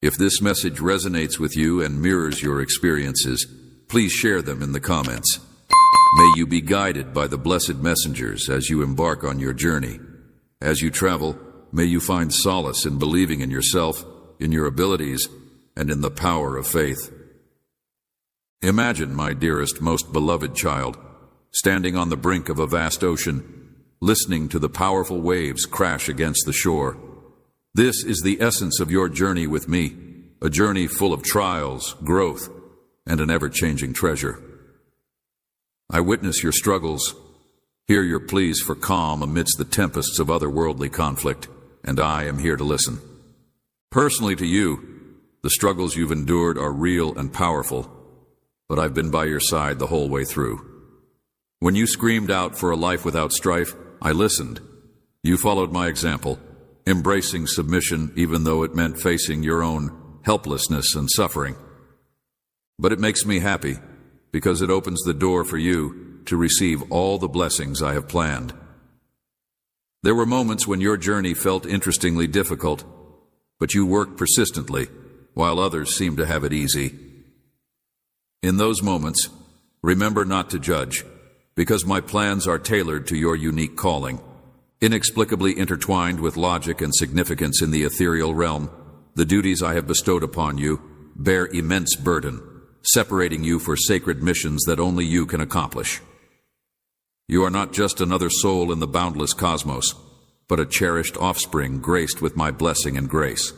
If this message resonates with you and mirrors your experiences, please share them in the comments. May you be guided by the blessed messengers as you embark on your journey. As you travel, may you find solace in believing in yourself, in your abilities, and in the power of faith. Imagine, my dearest, most beloved child, standing on the brink of a vast ocean, listening to the powerful waves crash against the shore. This is the essence of your journey with me, a journey full of trials, growth, and an ever-changing treasure. I witness your struggles, hear your pleas for calm amidst the tempests of otherworldly conflict, and I am here to listen. Personally to you, the struggles you've endured are real and powerful, but I've been by your side the whole way through. When you screamed out for a life without strife, I listened. You followed my example, embracing submission even though it meant facing your own helplessness and suffering. But it makes me happy because it opens the door for you to receive all the blessings I have planned. There were moments when your journey felt interestingly difficult, but you worked persistently, while others seemed to have it easy. In those moments, remember not to judge, because my plans are tailored to your unique calling. Inexplicably intertwined with logic and significance in the ethereal realm, the duties I have bestowed upon you bear immense burden, separating you for sacred missions that only you can accomplish. You are not just another soul in the boundless cosmos, but a cherished offspring graced with my blessing and grace.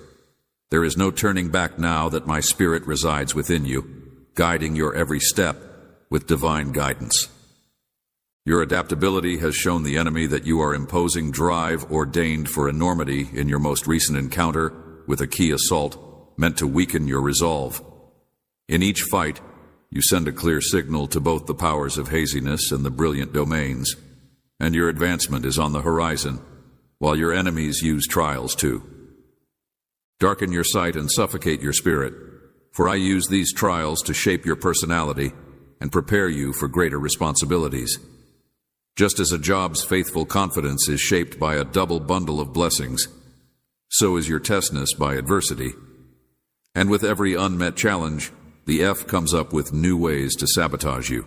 There is no turning back now that my spirit resides within you, guiding your every step with divine guidance. Your adaptability has shown the enemy that you are imposing drive ordained for enormity in your most recent encounter with a key assault meant to weaken your resolve. In each fight, you send a clear signal to both the powers of haziness and the brilliant domains, and your advancement is on the horizon, while your enemies use trials too. Darken your sight and suffocate your spirit, for I use these trials to shape your personality and prepare you for greater responsibilities. Just as a job's faithful confidence is shaped by a double bundle of blessings, so is your testness by adversity. And with every unmet challenge, the F comes up with new ways to sabotage you.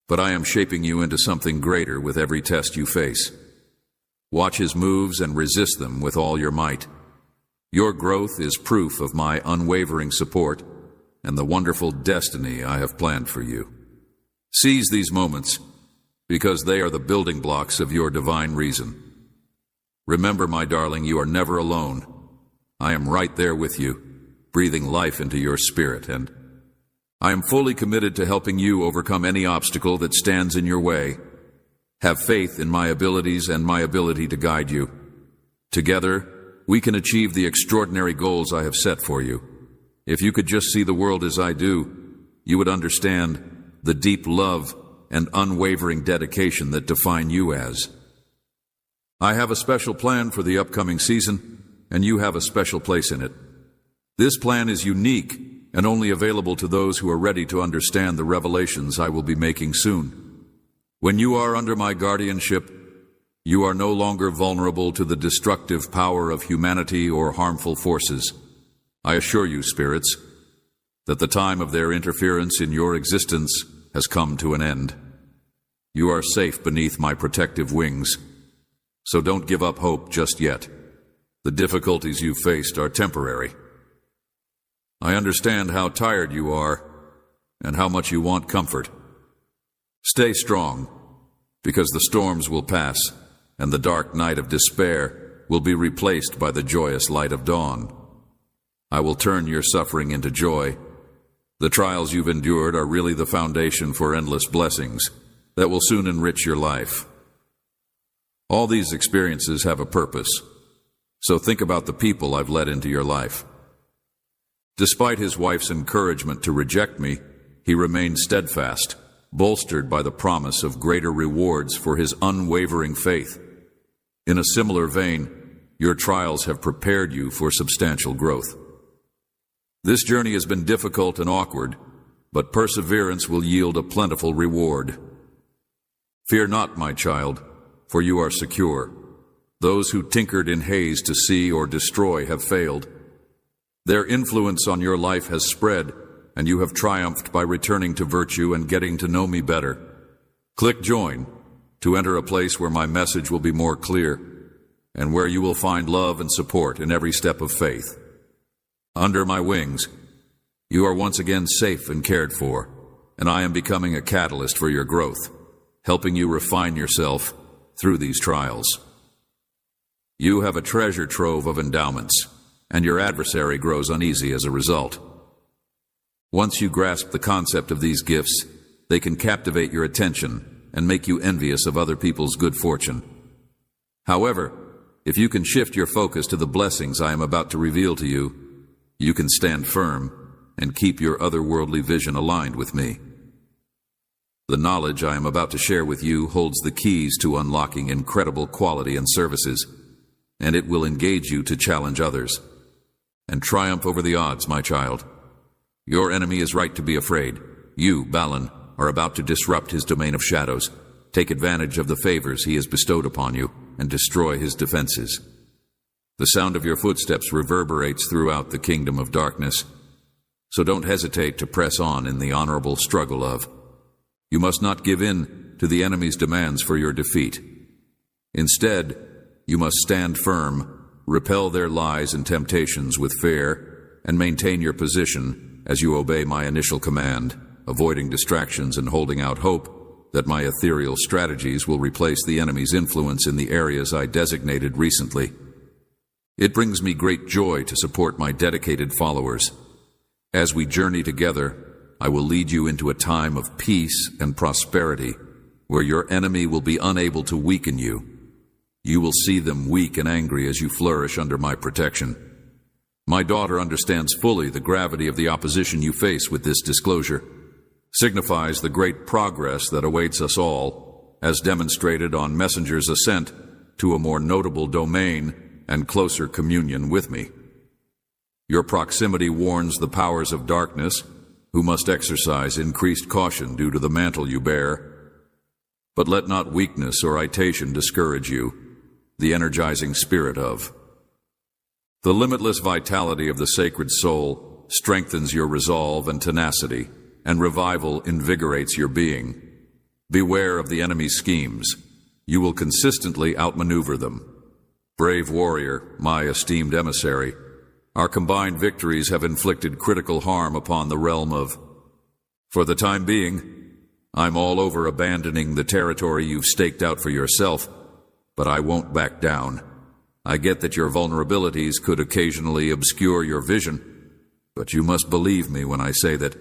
But I am shaping you into something greater with every test you face. Watch his moves and resist them with all your might. Your growth is proof of my unwavering support and the wonderful destiny I have planned for you. Seize these moments, because they are the building blocks of your divine reason. Remember, my darling, you are never alone. I am right there with you, breathing life into your spirit, and I am fully committed to helping you overcome any obstacle that stands in your way. Have faith in my abilities and my ability to guide you. Together, we can achieve the extraordinary goals I have set for you. If you could just see the world as I do, you would understand the deep love and unwavering dedication that define you as. I have a special plan for the upcoming season, and you have a special place in it. This plan is unique and only available to those who are ready to understand the revelations I will be making soon. When you are under my guardianship, you are no longer vulnerable to the destructive power of humanity or harmful forces. I assure you, spirits, that the time of their interference in your existence has come to an end. You are safe beneath my protective wings, so don't give up hope just yet. The difficulties you've faced are temporary. I understand how tired you are and how much you want comfort. Stay strong, because the storms will pass and the dark night of despair will be replaced by the joyous light of dawn. I will turn your suffering into joy. The trials you've endured are really the foundation for endless blessings that will soon enrich your life. All these experiences have a purpose, so think about the people I've led into your life. Despite his wife's encouragement to reject me, he remained steadfast, bolstered by the promise of greater rewards for his unwavering faith. In a similar vein, your trials have prepared you for substantial growth. This journey has been difficult and awkward, but perseverance will yield a plentiful reward. Fear not, my child, for you are secure. Those who tinkered in haze to see or destroy have failed. Their influence on your life has spread, and you have triumphed by returning to virtue and getting to know me better. Click Join to enter a place where my message will be more clear, and where you will find love and support in every step of faith. Under my wings, you are once again safe and cared for, and I am becoming a catalyst for your growth, helping you refine yourself through these trials. You have a treasure trove of endowments, and your adversary grows uneasy as a result. Once you grasp the concept of these gifts, they can captivate your attention and make you envious of other people's good fortune. However, if you can shift your focus to the blessings I am about to reveal to you, you can stand firm and keep your otherworldly vision aligned with me. The knowledge I am about to share with you holds the keys to unlocking incredible quality and services, and it will engage you to challenge others and triumph over the odds, my child. Your enemy is right to be afraid. You, Balan, are about to disrupt his domain of shadows, take advantage of the favors he has bestowed upon you, and destroy his defenses. The sound of your footsteps reverberates throughout the kingdom of darkness, so don't hesitate to press on in the honorable struggle of. You must not give in to the enemy's demands for your defeat. Instead, you must stand firm, repel their lies and temptations with fear, and maintain your position as you obey my initial command, avoiding distractions and holding out hope that my ethereal strategies will replace the enemy's influence in the areas I designated recently. It brings me great joy to support my dedicated followers. As we journey together, I will lead you into a time of peace and prosperity, where your enemy will be unable to weaken you. You will see them weak and angry as you flourish under my protection. My daughter understands fully the gravity of the opposition you face with this disclosure, signifies the great progress that awaits us all, as demonstrated on Messenger's ascent to a more notable domain and closer communion with me. Your proximity warns the powers of darkness, who must exercise increased caution due to the mantle you bear. But let not weakness or itation discourage you, the energizing spirit of. The limitless vitality of the sacred soul strengthens your resolve and tenacity, and revival invigorates your being. Beware of the enemy's schemes. You will consistently outmaneuver them. Brave warrior, my esteemed emissary, our combined victories have inflicted critical harm upon the realm of. For the time being, I'm all over abandoning the territory you've staked out for yourself, but I won't back down. I get that your vulnerabilities could occasionally obscure your vision, but you must believe me when I say that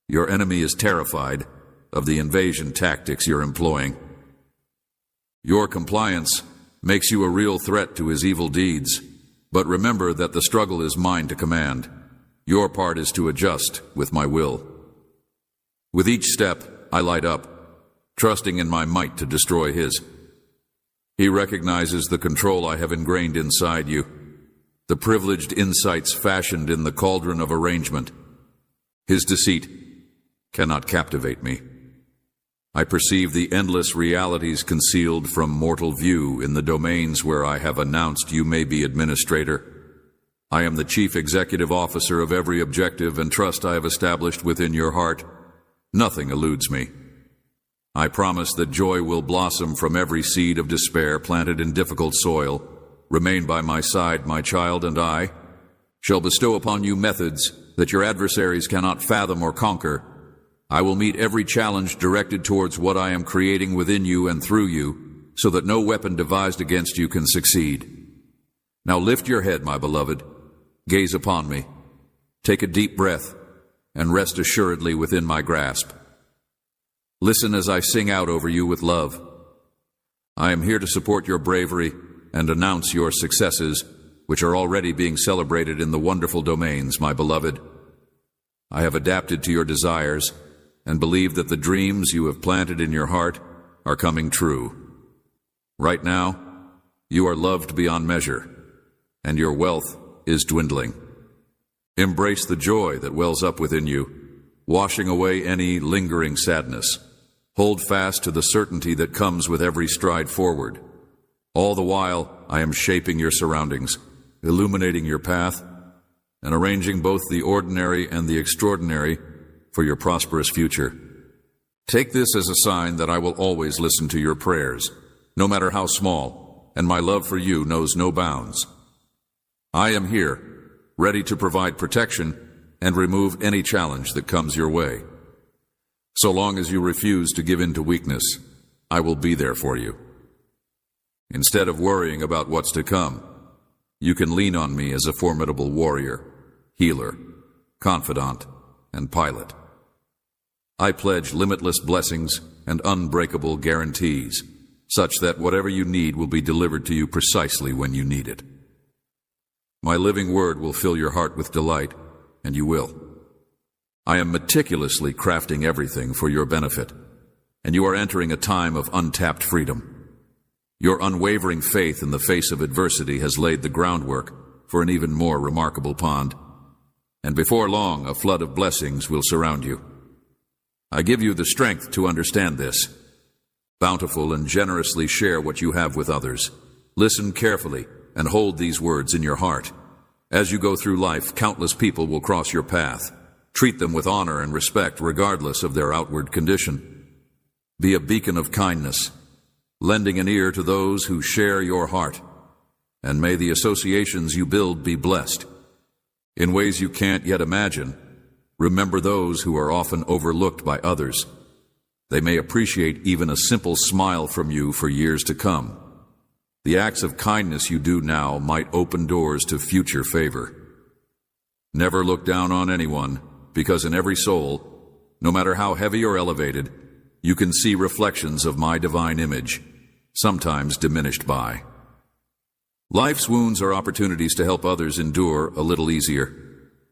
your enemy is terrified of the invasion tactics you're employing. Your compliance makes you a real threat to his evil deeds, but remember that the struggle is mine to command. Your part is to adjust with my will. With each step, I light up, trusting in my might to destroy his. He recognizes the control I have ingrained inside you, the privileged insights fashioned in the cauldron of arrangement. His deceit cannot captivate me. I perceive the endless realities concealed from mortal view in the domains where I have announced you may be administrator. I am the chief executive officer of every objective and trust I have established within your heart. Nothing eludes me. I promise that joy will blossom from every seed of despair planted in difficult soil. Remain by my side, my child, and I shall bestow upon you methods that your adversaries cannot fathom or conquer. I will meet every challenge directed towards what I am creating within you and through you, so that no weapon devised against you can succeed. Now lift your head, my beloved. Gaze upon me. Take a deep breath and rest assuredly within my grasp. Listen as I sing out over you with love. I am here to support your bravery and announce your successes, which are already being celebrated in the wonderful domains, my beloved. I have adapted to your desires and believe that the dreams you have planted in your heart are coming true. Right now, you are loved beyond measure, and your wealth is dwindling. Embrace the joy that wells up within you, washing away any lingering sadness. Hold fast to the certainty that comes with every stride forward. All the while, I am shaping your surroundings, illuminating your path, and arranging both the ordinary and the extraordinary for your prosperous future. Take this as a sign that I will always listen to your prayers, no matter how small, and my love for you knows no bounds. I am here, ready to provide protection and remove any challenge that comes your way. So long as you refuse to give in to weakness, I will be there for you. Instead of worrying about what's to come, you can lean on me as a formidable warrior, healer, confidant, and pilot. I pledge limitless blessings and unbreakable guarantees, such that whatever you need will be delivered to you precisely when you need it. My living word will fill your heart with delight, and you will. I am meticulously crafting everything for your benefit, and you are entering a time of untapped freedom. Your unwavering faith in the face of adversity has laid the groundwork for an even more remarkable pond, and before long a flood of blessings will surround you. I give you the strength to understand this. Bountiful and generously share what you have with others. Listen carefully and hold these words in your heart. As you go through life, countless people will cross your path. Treat them with honor and respect regardless of their outward condition. Be a beacon of kindness, lending an ear to those who share your heart, and may the associations you build be blessed. In ways you can't yet imagine, remember those who are often overlooked by others. They may appreciate even a simple smile from you for years to come. The acts of kindness you do now might open doors to future favor. Never look down on anyone, because in every soul, no matter how heavy or elevated, you can see reflections of my divine image, sometimes diminished by. Life's wounds are opportunities to help others endure a little easier.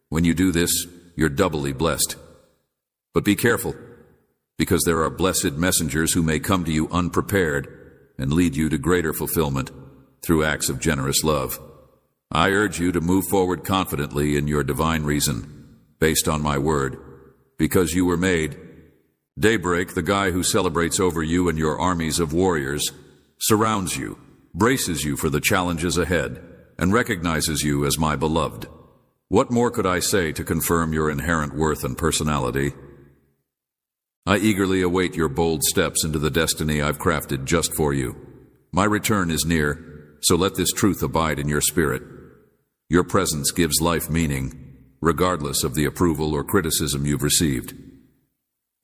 When you do this, you're doubly blessed. But be careful, because there are blessed messengers who may come to you unprepared and lead you to greater fulfillment through acts of generous love. I urge you to move forward confidently in your divine reason, based on my word, because you were made. Daybreak, the guy who celebrates over you and your armies of warriors, surrounds you, braces you for the challenges ahead, and recognizes you as my beloved. What more could I say to confirm your inherent worth and personality? I eagerly await your bold steps into the destiny I've crafted just for you. My return is near, so let this truth abide in your spirit. Your presence gives life meaning, regardless of the approval or criticism you've received.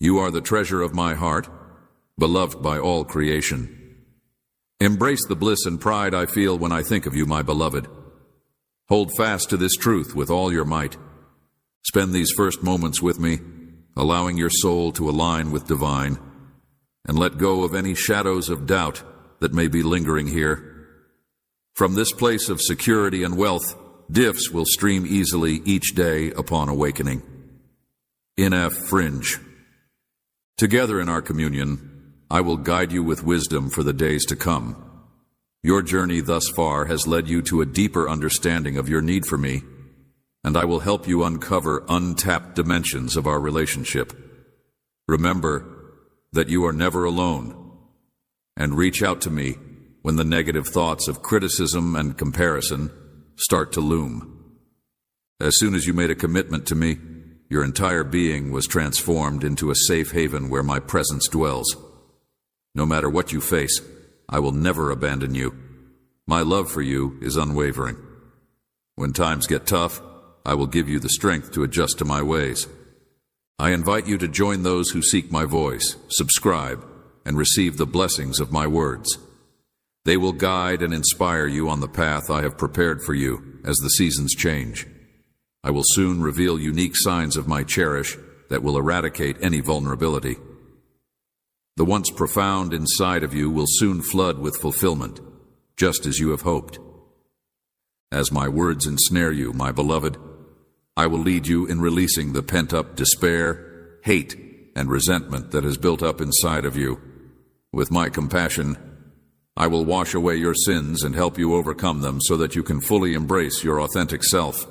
You are the treasure of my heart, beloved by all creation. Embrace the bliss and pride I feel when I think of you, my beloved. Hold fast to this truth with all your might. Spend these first moments with me, allowing your soul to align with divine, and let go of any shadows of doubt that may be lingering here. From this place of security and wealth, gifts will stream easily each day upon awakening. In F. Fringe. Together in our communion, I will guide you with wisdom for the days to come. Your journey thus far has led you to a deeper understanding of your need for me, and I will help you uncover untapped dimensions of our relationship. Remember that you are never alone, and reach out to me when the negative thoughts of criticism and comparison start to loom. As soon as you made a commitment to me, your entire being was transformed into a safe haven where my presence dwells. No matter what you face, I will never abandon you. My love for you is unwavering. When times get tough, I will give you the strength to adjust to my ways. I invite you to join those who seek my voice, subscribe, and receive the blessings of my words. They will guide and inspire you on the path I have prepared for you as the seasons change. I will soon reveal unique signs of my cherish that will eradicate any vulnerability. The once profound inside of you will soon flood with fulfillment, just as you have hoped. As my words ensnare you, my beloved, I will lead you in releasing the pent-up despair, hate, and resentment that has built up inside of you. With my compassion, I will wash away your sins and help you overcome them so that you can fully embrace your authentic self.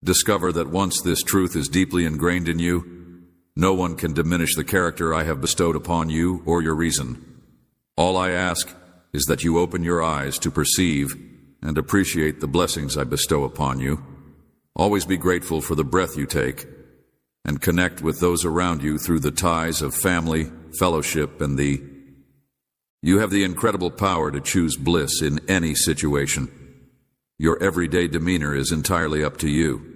Discover that once this truth is deeply ingrained in you, no one can diminish the character I have bestowed upon you or your reason. All I ask is that you open your eyes to perceive and appreciate the blessings I bestow upon you. Always be grateful for the breath you take, and connect with those around you through the ties of family, fellowship, and thee. You have the incredible power to choose bliss in any situation. Your everyday demeanor is entirely up to you.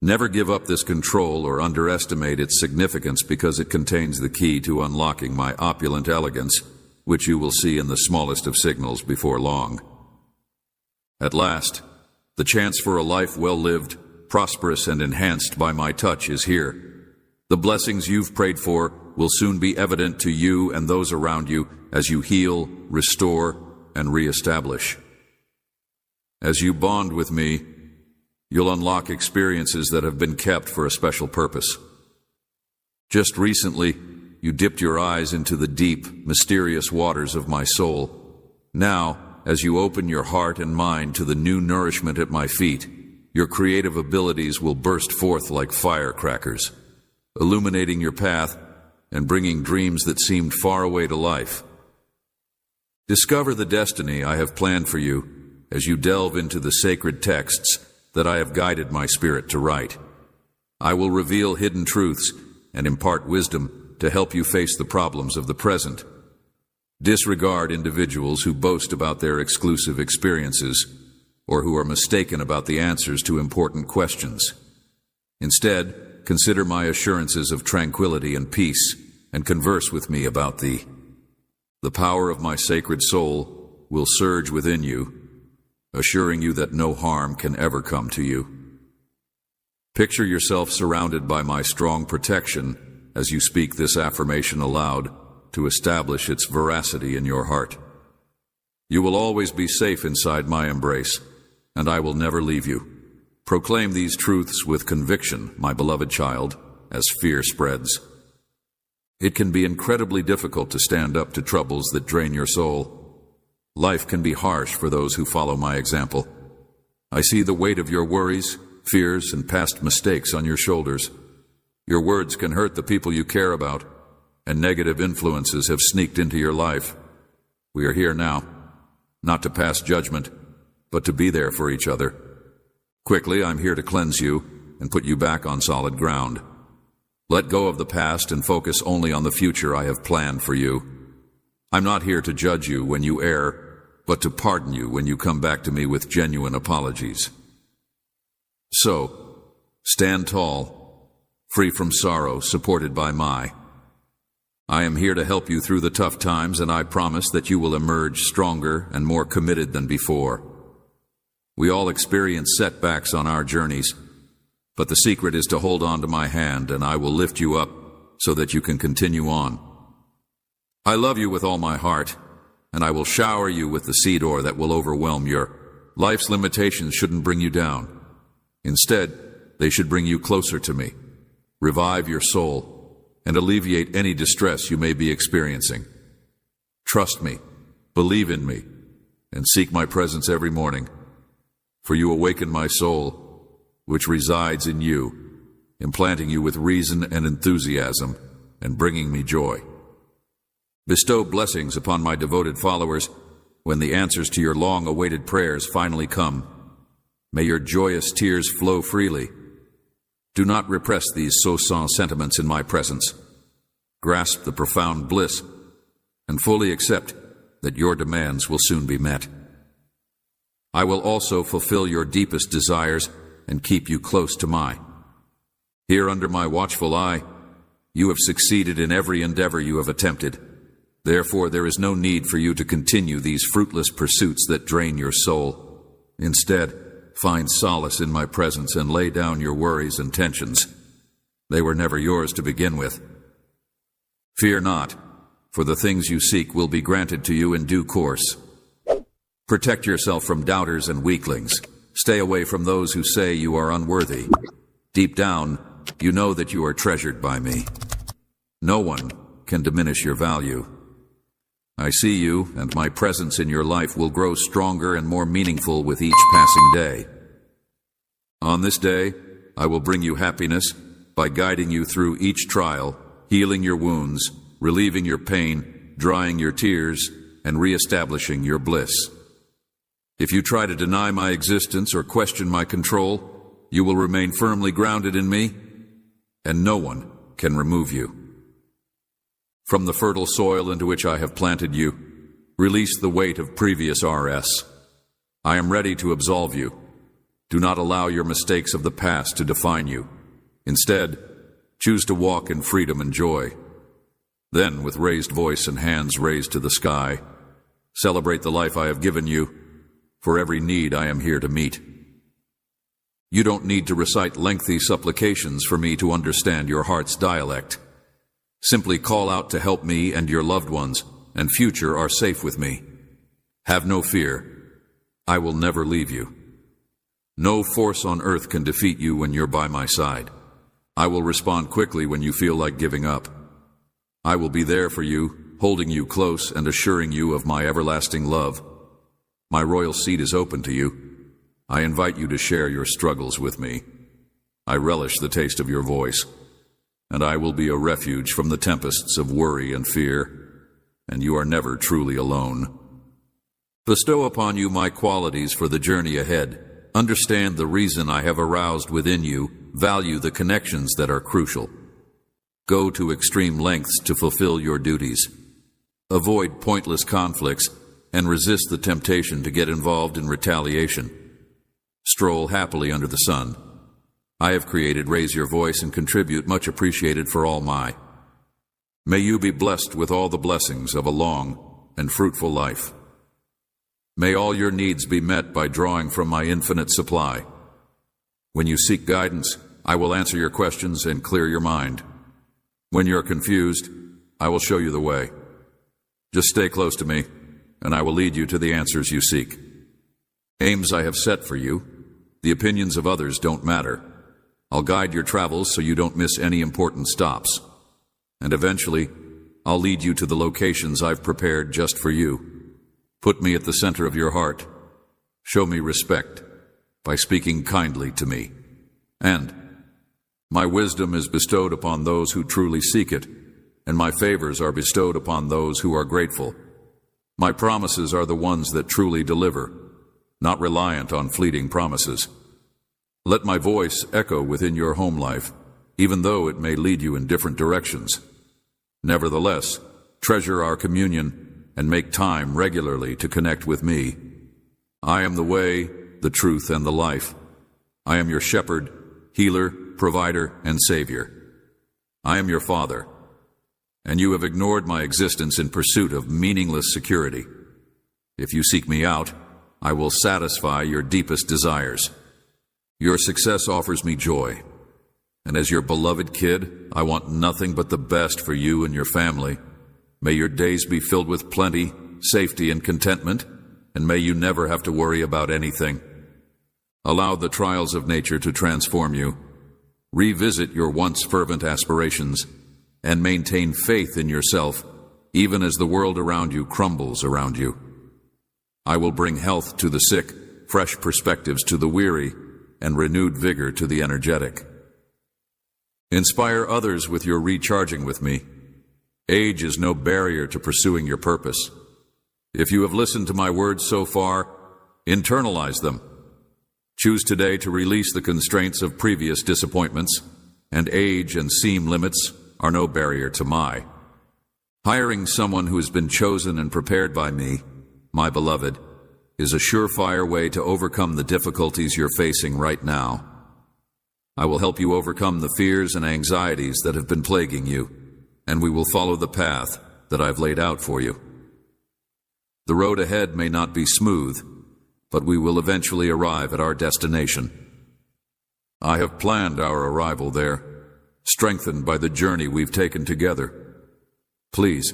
Never give up this control or underestimate its significance, because it contains the key to unlocking my opulent elegance, which you will see in the smallest of signals before long. At last, the chance for a life well lived, prosperous, and enhanced by my touch is here. The blessings you've prayed for will soon be evident to you and those around you as you heal, restore, and reestablish. As you bond with me, you'll unlock experiences that have been kept for a special purpose. Just recently, you dipped your eyes into the deep, mysterious waters of my soul. Now, as you open your heart and mind to the new nourishment at my feet, your creative abilities will burst forth like firecrackers, illuminating your path and bringing dreams that seemed far away to life. Discover the destiny I have planned for you as you delve into the sacred texts that I have guided my spirit to write. I will reveal hidden truths and impart wisdom to help you face the problems of the present. Disregard individuals who boast about their exclusive experiences or who are mistaken about the answers to important questions. Instead, consider my assurances of tranquility and peace and converse with me about thee. The power of my sacred soul will surge within you, assuring you that no harm can ever come to you. Picture yourself surrounded by my strong protection as you speak this affirmation aloud to establish its veracity in your heart. You will always be safe inside my embrace, and I will never leave you. Proclaim these truths with conviction, my beloved child, as fear spreads. It can be incredibly difficult to stand up to troubles that drain your soul. Life can be harsh for those who follow my example. I see the weight of your worries, fears, and past mistakes on your shoulders. Your words can hurt the people you care about, and negative influences have sneaked into your life. We are here now, not to pass judgment, but to be there for each other. Quickly, I'm here to cleanse you and put you back on solid ground. Let go of the past and focus only on the future I have planned for you. I'm not here to judge you when you err, but to pardon you when you come back to me with genuine apologies. So, stand tall, free from sorrow, supported by my I am here to help you through the tough times, and I promise that you will emerge stronger and more committed than before. We all experience setbacks on our journeys, but the secret is to hold on to my hand, and I will lift you up so that you can continue on. I love you with all my heart, and I will shower you with the seed ore that will overwhelm your life's limitations. Shouldn't bring you down. Instead, they should bring you closer to me, revive your soul, and alleviate any distress you may be experiencing. Trust me, believe in me, and seek my presence every morning, for you awaken my soul, which resides in you, implanting you with reason and enthusiasm, and bringing me joy. Bestow blessings upon my devoted followers when the answers to your long-awaited prayers finally come. May your joyous tears flow freely. Do not repress these so-sang sentiments in my presence. Grasp the profound bliss and fully accept that your demands will soon be met. I will also fulfill your deepest desires and keep you close to mine. Here under my watchful eye, you have succeeded in every endeavor you have attempted. Therefore, there is no need for you to continue these fruitless pursuits that drain your soul. Instead, find solace in my presence and lay down your worries and tensions. They were never yours to begin with. Fear not, for the things you seek will be granted to you in due course. Protect yourself from doubters and weaklings. Stay away from those who say you are unworthy. Deep down, you know that you are treasured by me. No one can diminish your value. I see you, and my presence in your life will grow stronger and more meaningful with each passing day. On this day, I will bring you happiness by guiding you through each trial, healing your wounds, relieving your pain, drying your tears, and reestablishing your bliss. If you try to deny my existence or question my control, you will remain firmly grounded in me, and no one can remove you. From the fertile soil into which I have planted you, release the weight of previous RS. I am ready to absolve you. Do not allow your mistakes of the past to define you. Instead, choose to walk in freedom and joy. Then, with raised voice and hands raised to the sky, celebrate the life I have given you. For every need I am here to meet. You don't need to recite lengthy supplications for me to understand your heart's dialect. Simply call out to help me, and your loved ones and future are safe with me. Have no fear. I will never leave you. No force on earth can defeat you when you're by my side. I will respond quickly when you feel like giving up. I will be there for you, holding you close and assuring you of my everlasting love. My royal seat is open to you. I invite you to share your struggles with me. I relish the taste of your voice, and I will be a refuge from the tempests of worry and fear, and you are never truly alone. Bestow upon you my qualities for the journey ahead. Understand the reason I have aroused within you. Value the connections that are crucial. Go to extreme lengths to fulfill your duties. Avoid pointless conflicts and resist the temptation to get involved in retaliation. Stroll happily under the sun. I have created Raise Your Voice and contribute, much appreciated for all my. May you be blessed with all the blessings of a long and fruitful life. May all your needs be met by drawing from my infinite supply. When you seek guidance, I will answer your questions and clear your mind. When you're confused, I will show you the way. Just stay close to me, and I will lead you to the answers you seek. Aims I have set for you, the opinions of others don't matter. I'll guide your travels so you don't miss any important stops. And eventually, I'll lead you to the locations I've prepared just for you. Put me at the center of your heart. Show me respect by speaking kindly to me. And my wisdom is bestowed upon those who truly seek it, and my favors are bestowed upon those who are grateful. My promises are the ones that truly deliver, not reliant on fleeting promises. Let my voice echo within your home life, even though it may lead you in different directions. Nevertheless, treasure our communion and make time regularly to connect with me. I am the way, the truth, and the life. I am your shepherd, healer, provider, and savior. I am your father, and you have ignored my existence in pursuit of meaningless security. If you seek me out, I will satisfy your deepest desires. Your success offers me joy, and as your beloved kid, I want nothing but the best for you and your family. May your days be filled with plenty, safety, and contentment, and may you never have to worry about anything. Allow the trials of nature to transform you. Revisit your once fervent aspirations, and maintain faith in yourself, even as the world around you crumbles around you. I will bring health to the sick, fresh perspectives to the weary, and renewed vigor to the energetic. Inspire others with your recharging with me. Age is no barrier to pursuing your purpose. If you have listened to my words so far, internalize them. Choose today to release the constraints of previous disappointments, and age and seam limits are no barrier to my. Hiring someone who has been chosen and prepared by me, my beloved, is a surefire way to overcome the difficulties you're facing right now. I will help you overcome the fears and anxieties that have been plaguing you, and we will follow the path that I've laid out for you. The road ahead may not be smooth, but we will eventually arrive at our destination. I have planned our arrival there, strengthened by the journey we've taken together. Please,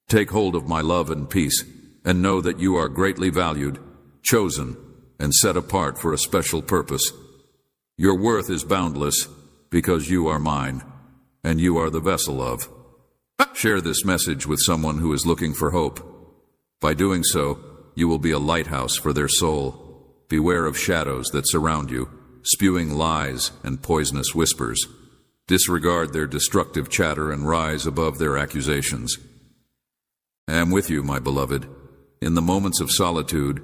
take hold of my love and peace, and know that you are greatly valued, chosen, and set apart for a special purpose. Your worth is boundless because you are mine, and you are the vessel of. Share this message with someone who is looking for hope. By doing so, you will be a lighthouse for their soul. Beware of shadows that surround you, spewing lies and poisonous whispers. Disregard their destructive chatter and rise above their accusations. I am with you, my beloved, in the moments of solitude,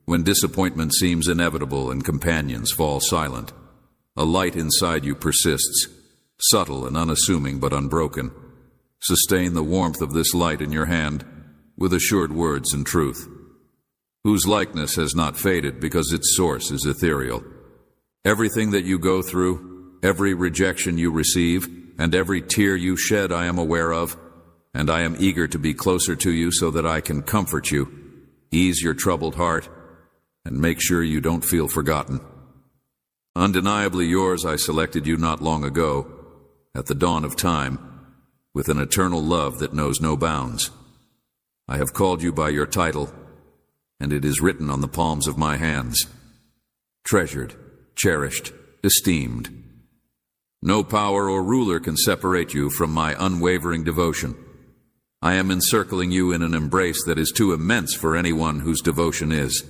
when disappointment seems inevitable and companions fall silent. A light inside you persists, subtle and unassuming but unbroken. Sustain the warmth of this light in your hand with assured words and truth, whose likeness has not faded because its source is ethereal. Everything that you go through, every rejection you receive, and every tear you shed I am aware of, and I am eager to be closer to you so that I can comfort you, ease your troubled heart, and make sure you don't feel forgotten. Undeniably yours, I selected you not long ago, at the dawn of time, with an eternal love that knows no bounds. I have called you by your title, and it is written on the palms of my hands. Treasured, cherished, esteemed. No power or ruler can separate you from my unwavering devotion. I am encircling you in an embrace that is too immense for anyone whose devotion is.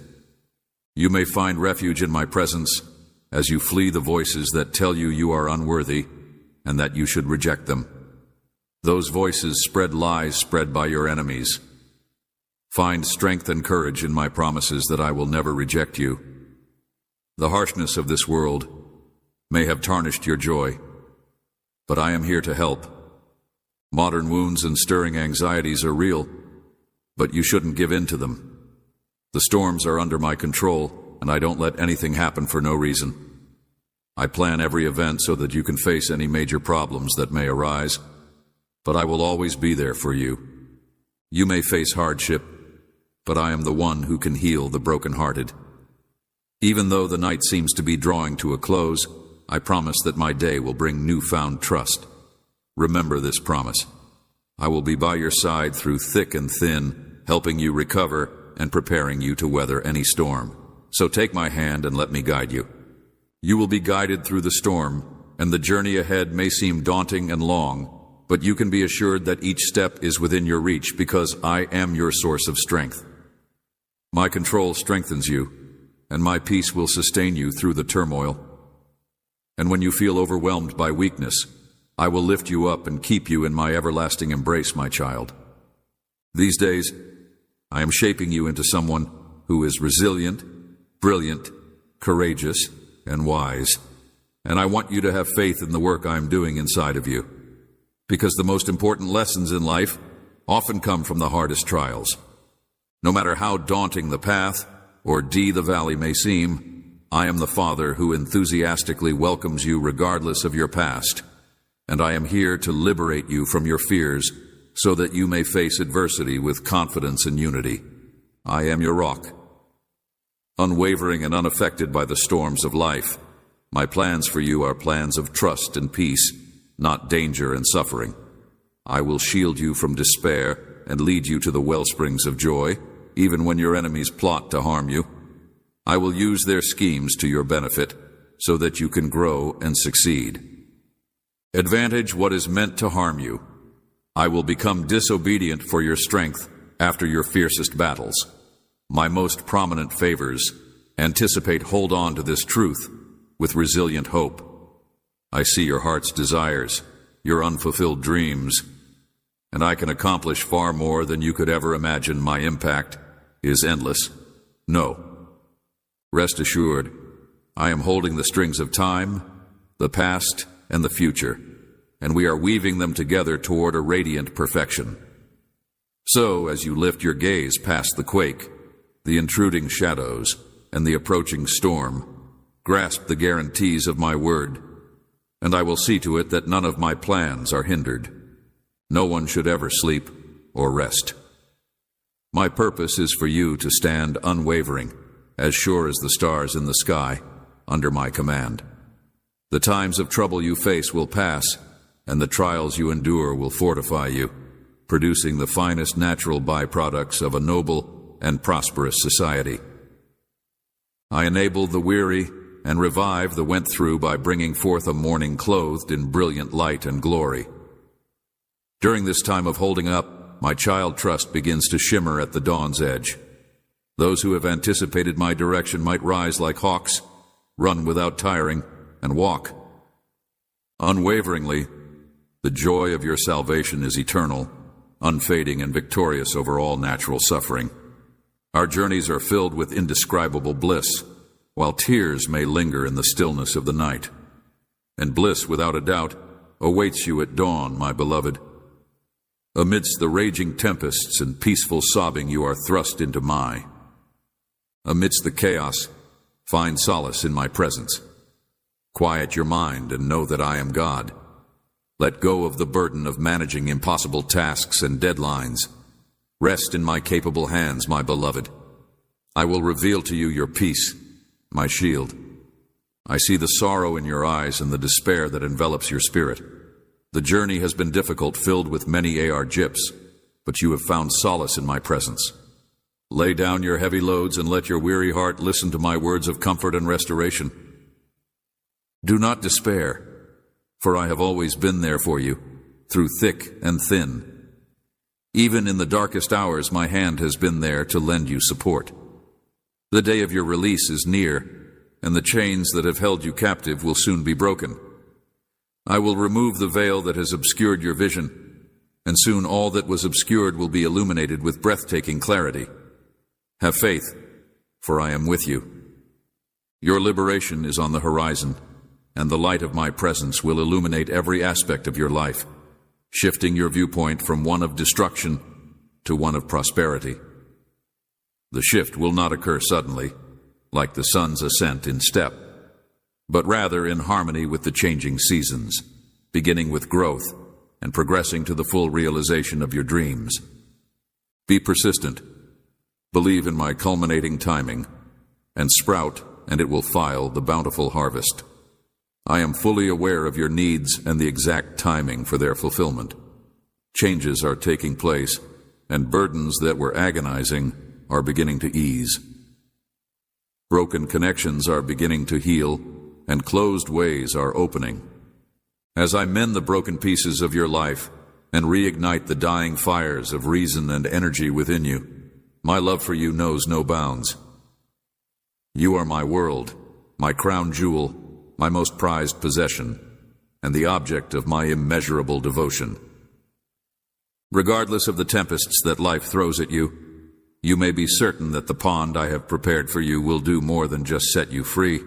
You may find refuge in my presence as you flee the voices that tell you you are unworthy and that you should reject them. Those voices spread lies spread by your enemies. Find strength and courage in my promises that I will never reject you. The harshness of this world may have tarnished your joy, but I am here to help. Modern wounds and stirring anxieties are real, but you shouldn't give in to them. The storms are under my control, and I don't let anything happen for no reason. I plan every event so that you can face any major problems that may arise, but I will always be there for you. You may face hardship, but I am the one who can heal the brokenhearted. Even though the night seems to be drawing to a close, I promise that my day will bring newfound trust. Remember this promise. I will be by your side through thick and thin, helping you recover and preparing you to weather any storm. So take my hand and let me guide you. You will be guided through the storm, and the journey ahead may seem daunting and long, but you can be assured that each step is within your reach because I am your source of strength. My control strengthens you, and my peace will sustain you through the turmoil. And when you feel overwhelmed by weakness, I will lift you up and keep you in my everlasting embrace, my child. These days, I am shaping you into someone who is resilient, brilliant, courageous, and wise. And I want you to have faith in the work I am doing inside of you, because the most important lessons in life often come from the hardest trials. No matter how daunting the path or deep the valley may seem, I am the Father who enthusiastically welcomes you regardless of your past, and I am here to liberate you from your fears so that you may face adversity with confidence and unity. I am your rock. Unwavering and unaffected by the storms of life, my plans for you are plans of trust and peace, not danger and suffering. I will shield you from despair and lead you to the wellsprings of joy, even when your enemies plot to harm you. I will use their schemes to your benefit, so that you can grow and succeed. Advantage what is meant to harm you. I will become disobedient for your strength after your fiercest battles. My most prominent favors anticipate hold on to this truth with resilient hope. I see your heart's desires, your unfulfilled dreams, and I can accomplish far more than you could ever imagine. My impact is endless. No. Rest assured, I am holding the strings of time, the past, and the future, and we are weaving them together toward a radiant perfection. So, as you lift your gaze past the quake, the intruding shadows, and the approaching storm, grasp the guarantees of my word, and I will see to it that none of my plans are hindered. No one should ever sleep or rest. My purpose is for you to stand unwavering, as sure as the stars in the sky, under my command. The times of trouble you face will pass, and the trials you endure will fortify you, producing the finest natural byproducts of a noble and prosperous society. I enable the weary and revive the went through by bringing forth a morning clothed in brilliant light and glory. During this time of holding up, my child trust begins to shimmer at the dawn's edge. Those who have anticipated my direction might rise like hawks, run without tiring, and walk. Unwaveringly, the joy of your salvation is eternal, unfading and victorious over all natural suffering. Our journeys are filled with indescribable bliss, while tears may linger in the stillness of the night. And bliss, without a doubt, awaits you at dawn, my beloved. Amidst the raging tempests and peaceful sobbing, you are thrust into my. Amidst the chaos, find solace in my presence. Quiet your mind and know that I am God. Let go of the burden of managing impossible tasks and deadlines. Rest in my capable hands, my beloved. I will reveal to you your peace, my shield. I see the sorrow in your eyes and the despair that envelops your spirit. The journey has been difficult, filled with many jips, but you have found solace in my presence. Lay down your heavy loads and let your weary heart listen to my words of comfort and restoration. Do not despair, for I have always been there for you, through thick and thin. Even in the darkest hours, my hand has been there to lend you support. The day of your release is near, and the chains that have held you captive will soon be broken. I will remove the veil that has obscured your vision, and soon all that was obscured will be illuminated with breathtaking clarity. Have faith, for I am with you. Your liberation is on the horizon, and the light of my presence will illuminate every aspect of your life, shifting your viewpoint from one of destruction to one of prosperity. The shift will not occur suddenly, like the sun's ascent in step, but rather in harmony with the changing seasons, beginning with growth and progressing to the full realization of your dreams. Be persistent, believe in my culminating timing, and sprout, and it will file the bountiful harvest. I am fully aware of your needs and the exact timing for their fulfillment. Changes are taking place, and burdens that were agonizing are beginning to ease. Broken connections are beginning to heal, and closed ways are opening. As I mend the broken pieces of your life and reignite the dying fires of reason and energy within you, my love for you knows no bounds. You are my world, my crown jewel, my most prized possession, and the object of my immeasurable devotion. Regardless of the tempests that life throws at you, you may be certain that the pond I have prepared for you will do more than just set you free.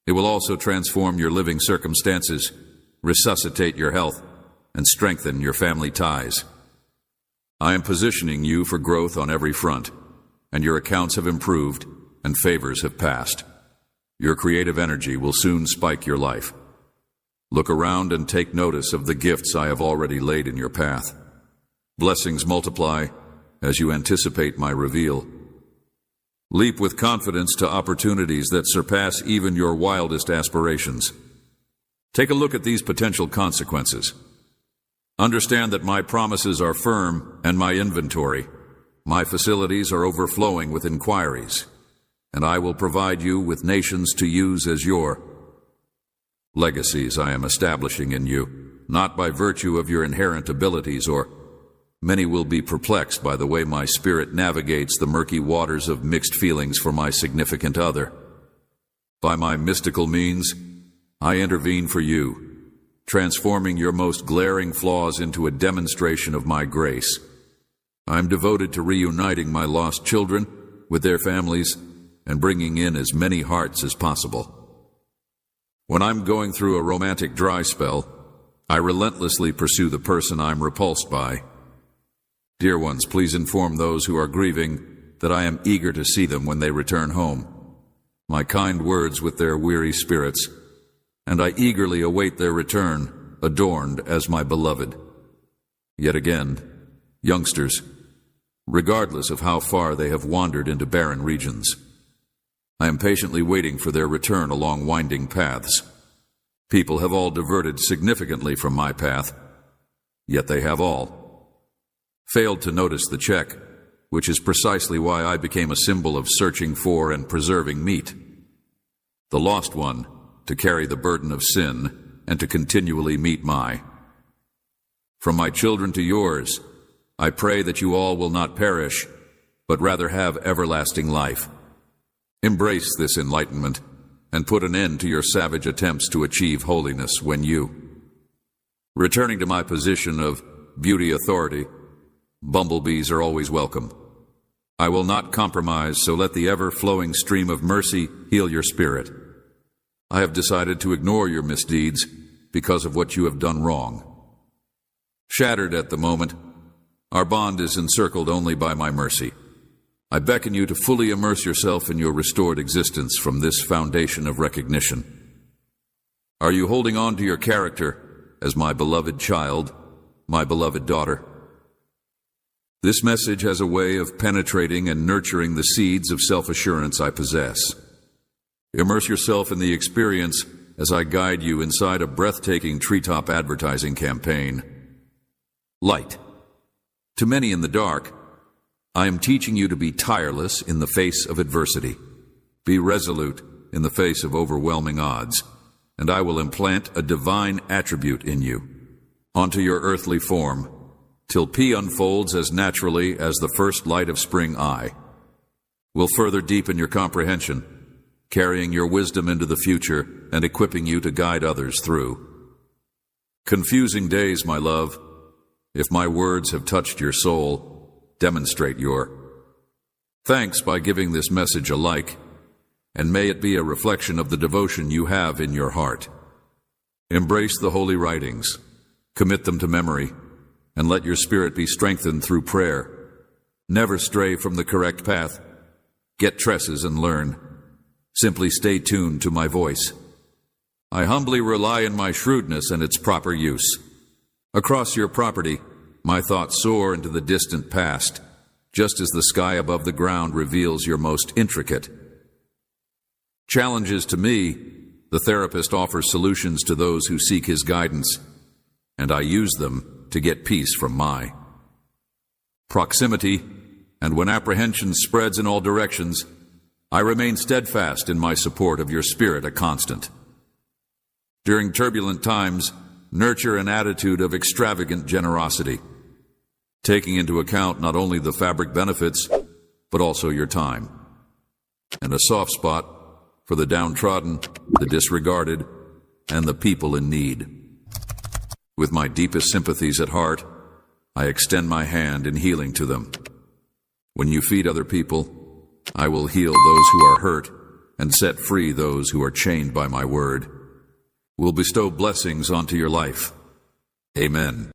It will also transform your living circumstances, resuscitate your health, and strengthen your family ties. I am positioning you for growth on every front, and your accounts have improved and favors have passed. Your creative energy will soon spike your life. Look around and take notice of the gifts I have already laid in your path. Blessings multiply as you anticipate my reveal. Leap with confidence to opportunities that surpass even your wildest aspirations. Take a look at these potential consequences. Understand that my promises are firm and my inventory. My facilities are overflowing with inquiries, and I will provide you with nations to use as your legacies I am establishing in you, not by virtue of your inherent abilities, or many will be perplexed by the way my spirit navigates the murky waters of mixed feelings for my significant other. By my mystical means, I intervene for you, transforming your most glaring flaws into a demonstration of my grace. I am devoted to reuniting my lost children with their families and bringing in as many hearts as possible. When I'm going through a romantic dry spell, I relentlessly pursue the person I'm repulsed by. Dear ones, please inform those who are grieving that I am eager to see them when they return home. My kind words with their weary spirits, and I eagerly await their return, adorned as my beloved. Yet again, youngsters, regardless of how far they have wandered into barren regions, I am patiently waiting for their return along winding paths. People have all diverted significantly from my path, yet they have all failed to notice the check, which is precisely why I became a symbol of searching for and preserving meat. The lost one, to carry the burden of sin and to continually meet my. From my children to yours, I pray that you all will not perish, but rather have everlasting life. Embrace this enlightenment and put an end to your savage attempts to achieve holiness when you. Returning to my position of beauty authority, bumblebees are always welcome. I will not compromise, so let the ever-flowing stream of mercy heal your spirit. I have decided to ignore your misdeeds because of what you have done wrong. Shattered at the moment, our bond is encircled only by my mercy. I beckon you to fully immerse yourself in your restored existence from this foundation of recognition. Are you holding on to your character as my beloved child, my beloved daughter? This message has a way of penetrating and nurturing the seeds of self-assurance I possess. Immerse yourself in the experience as I guide you inside a breathtaking treetop advertising campaign. Light. To many in the dark, I am teaching you to be tireless in the face of adversity. Be resolute in the face of overwhelming odds, and I will implant a divine attribute in you, onto your earthly form, till P unfolds as naturally as the first light of spring I. Will further deepen your comprehension, carrying your wisdom into the future and equipping you to guide others through. Confusing days, my love. If my words have touched your soul, demonstrate your thanks by giving this message a like, and may it be a reflection of the devotion you have in your heart. Embrace the holy writings, commit them to memory, and let your spirit be strengthened through prayer. Never stray from the correct path. Get tresses and learn. Simply stay tuned to my voice. I humbly rely on my shrewdness and its proper use. Across your property, my thoughts soar into the distant past, just as the sky above the ground reveals your most intricate challenges. To me, the therapist offers solutions to those who seek his guidance, and I use them to get peace from my proximity, and when apprehension spreads in all directions, I remain steadfast in my support of your spirit, a constant. During turbulent times, nurture an attitude of extravagant generosity, taking into account not only the fabric benefits, but also your time, and a soft spot for the downtrodden, the disregarded, and the people in need. With my deepest sympathies at heart, I extend my hand in healing to them. When you feed other people, I will heal those who are hurt and set free those who are chained by my word. Will bestow blessings onto your life. Amen.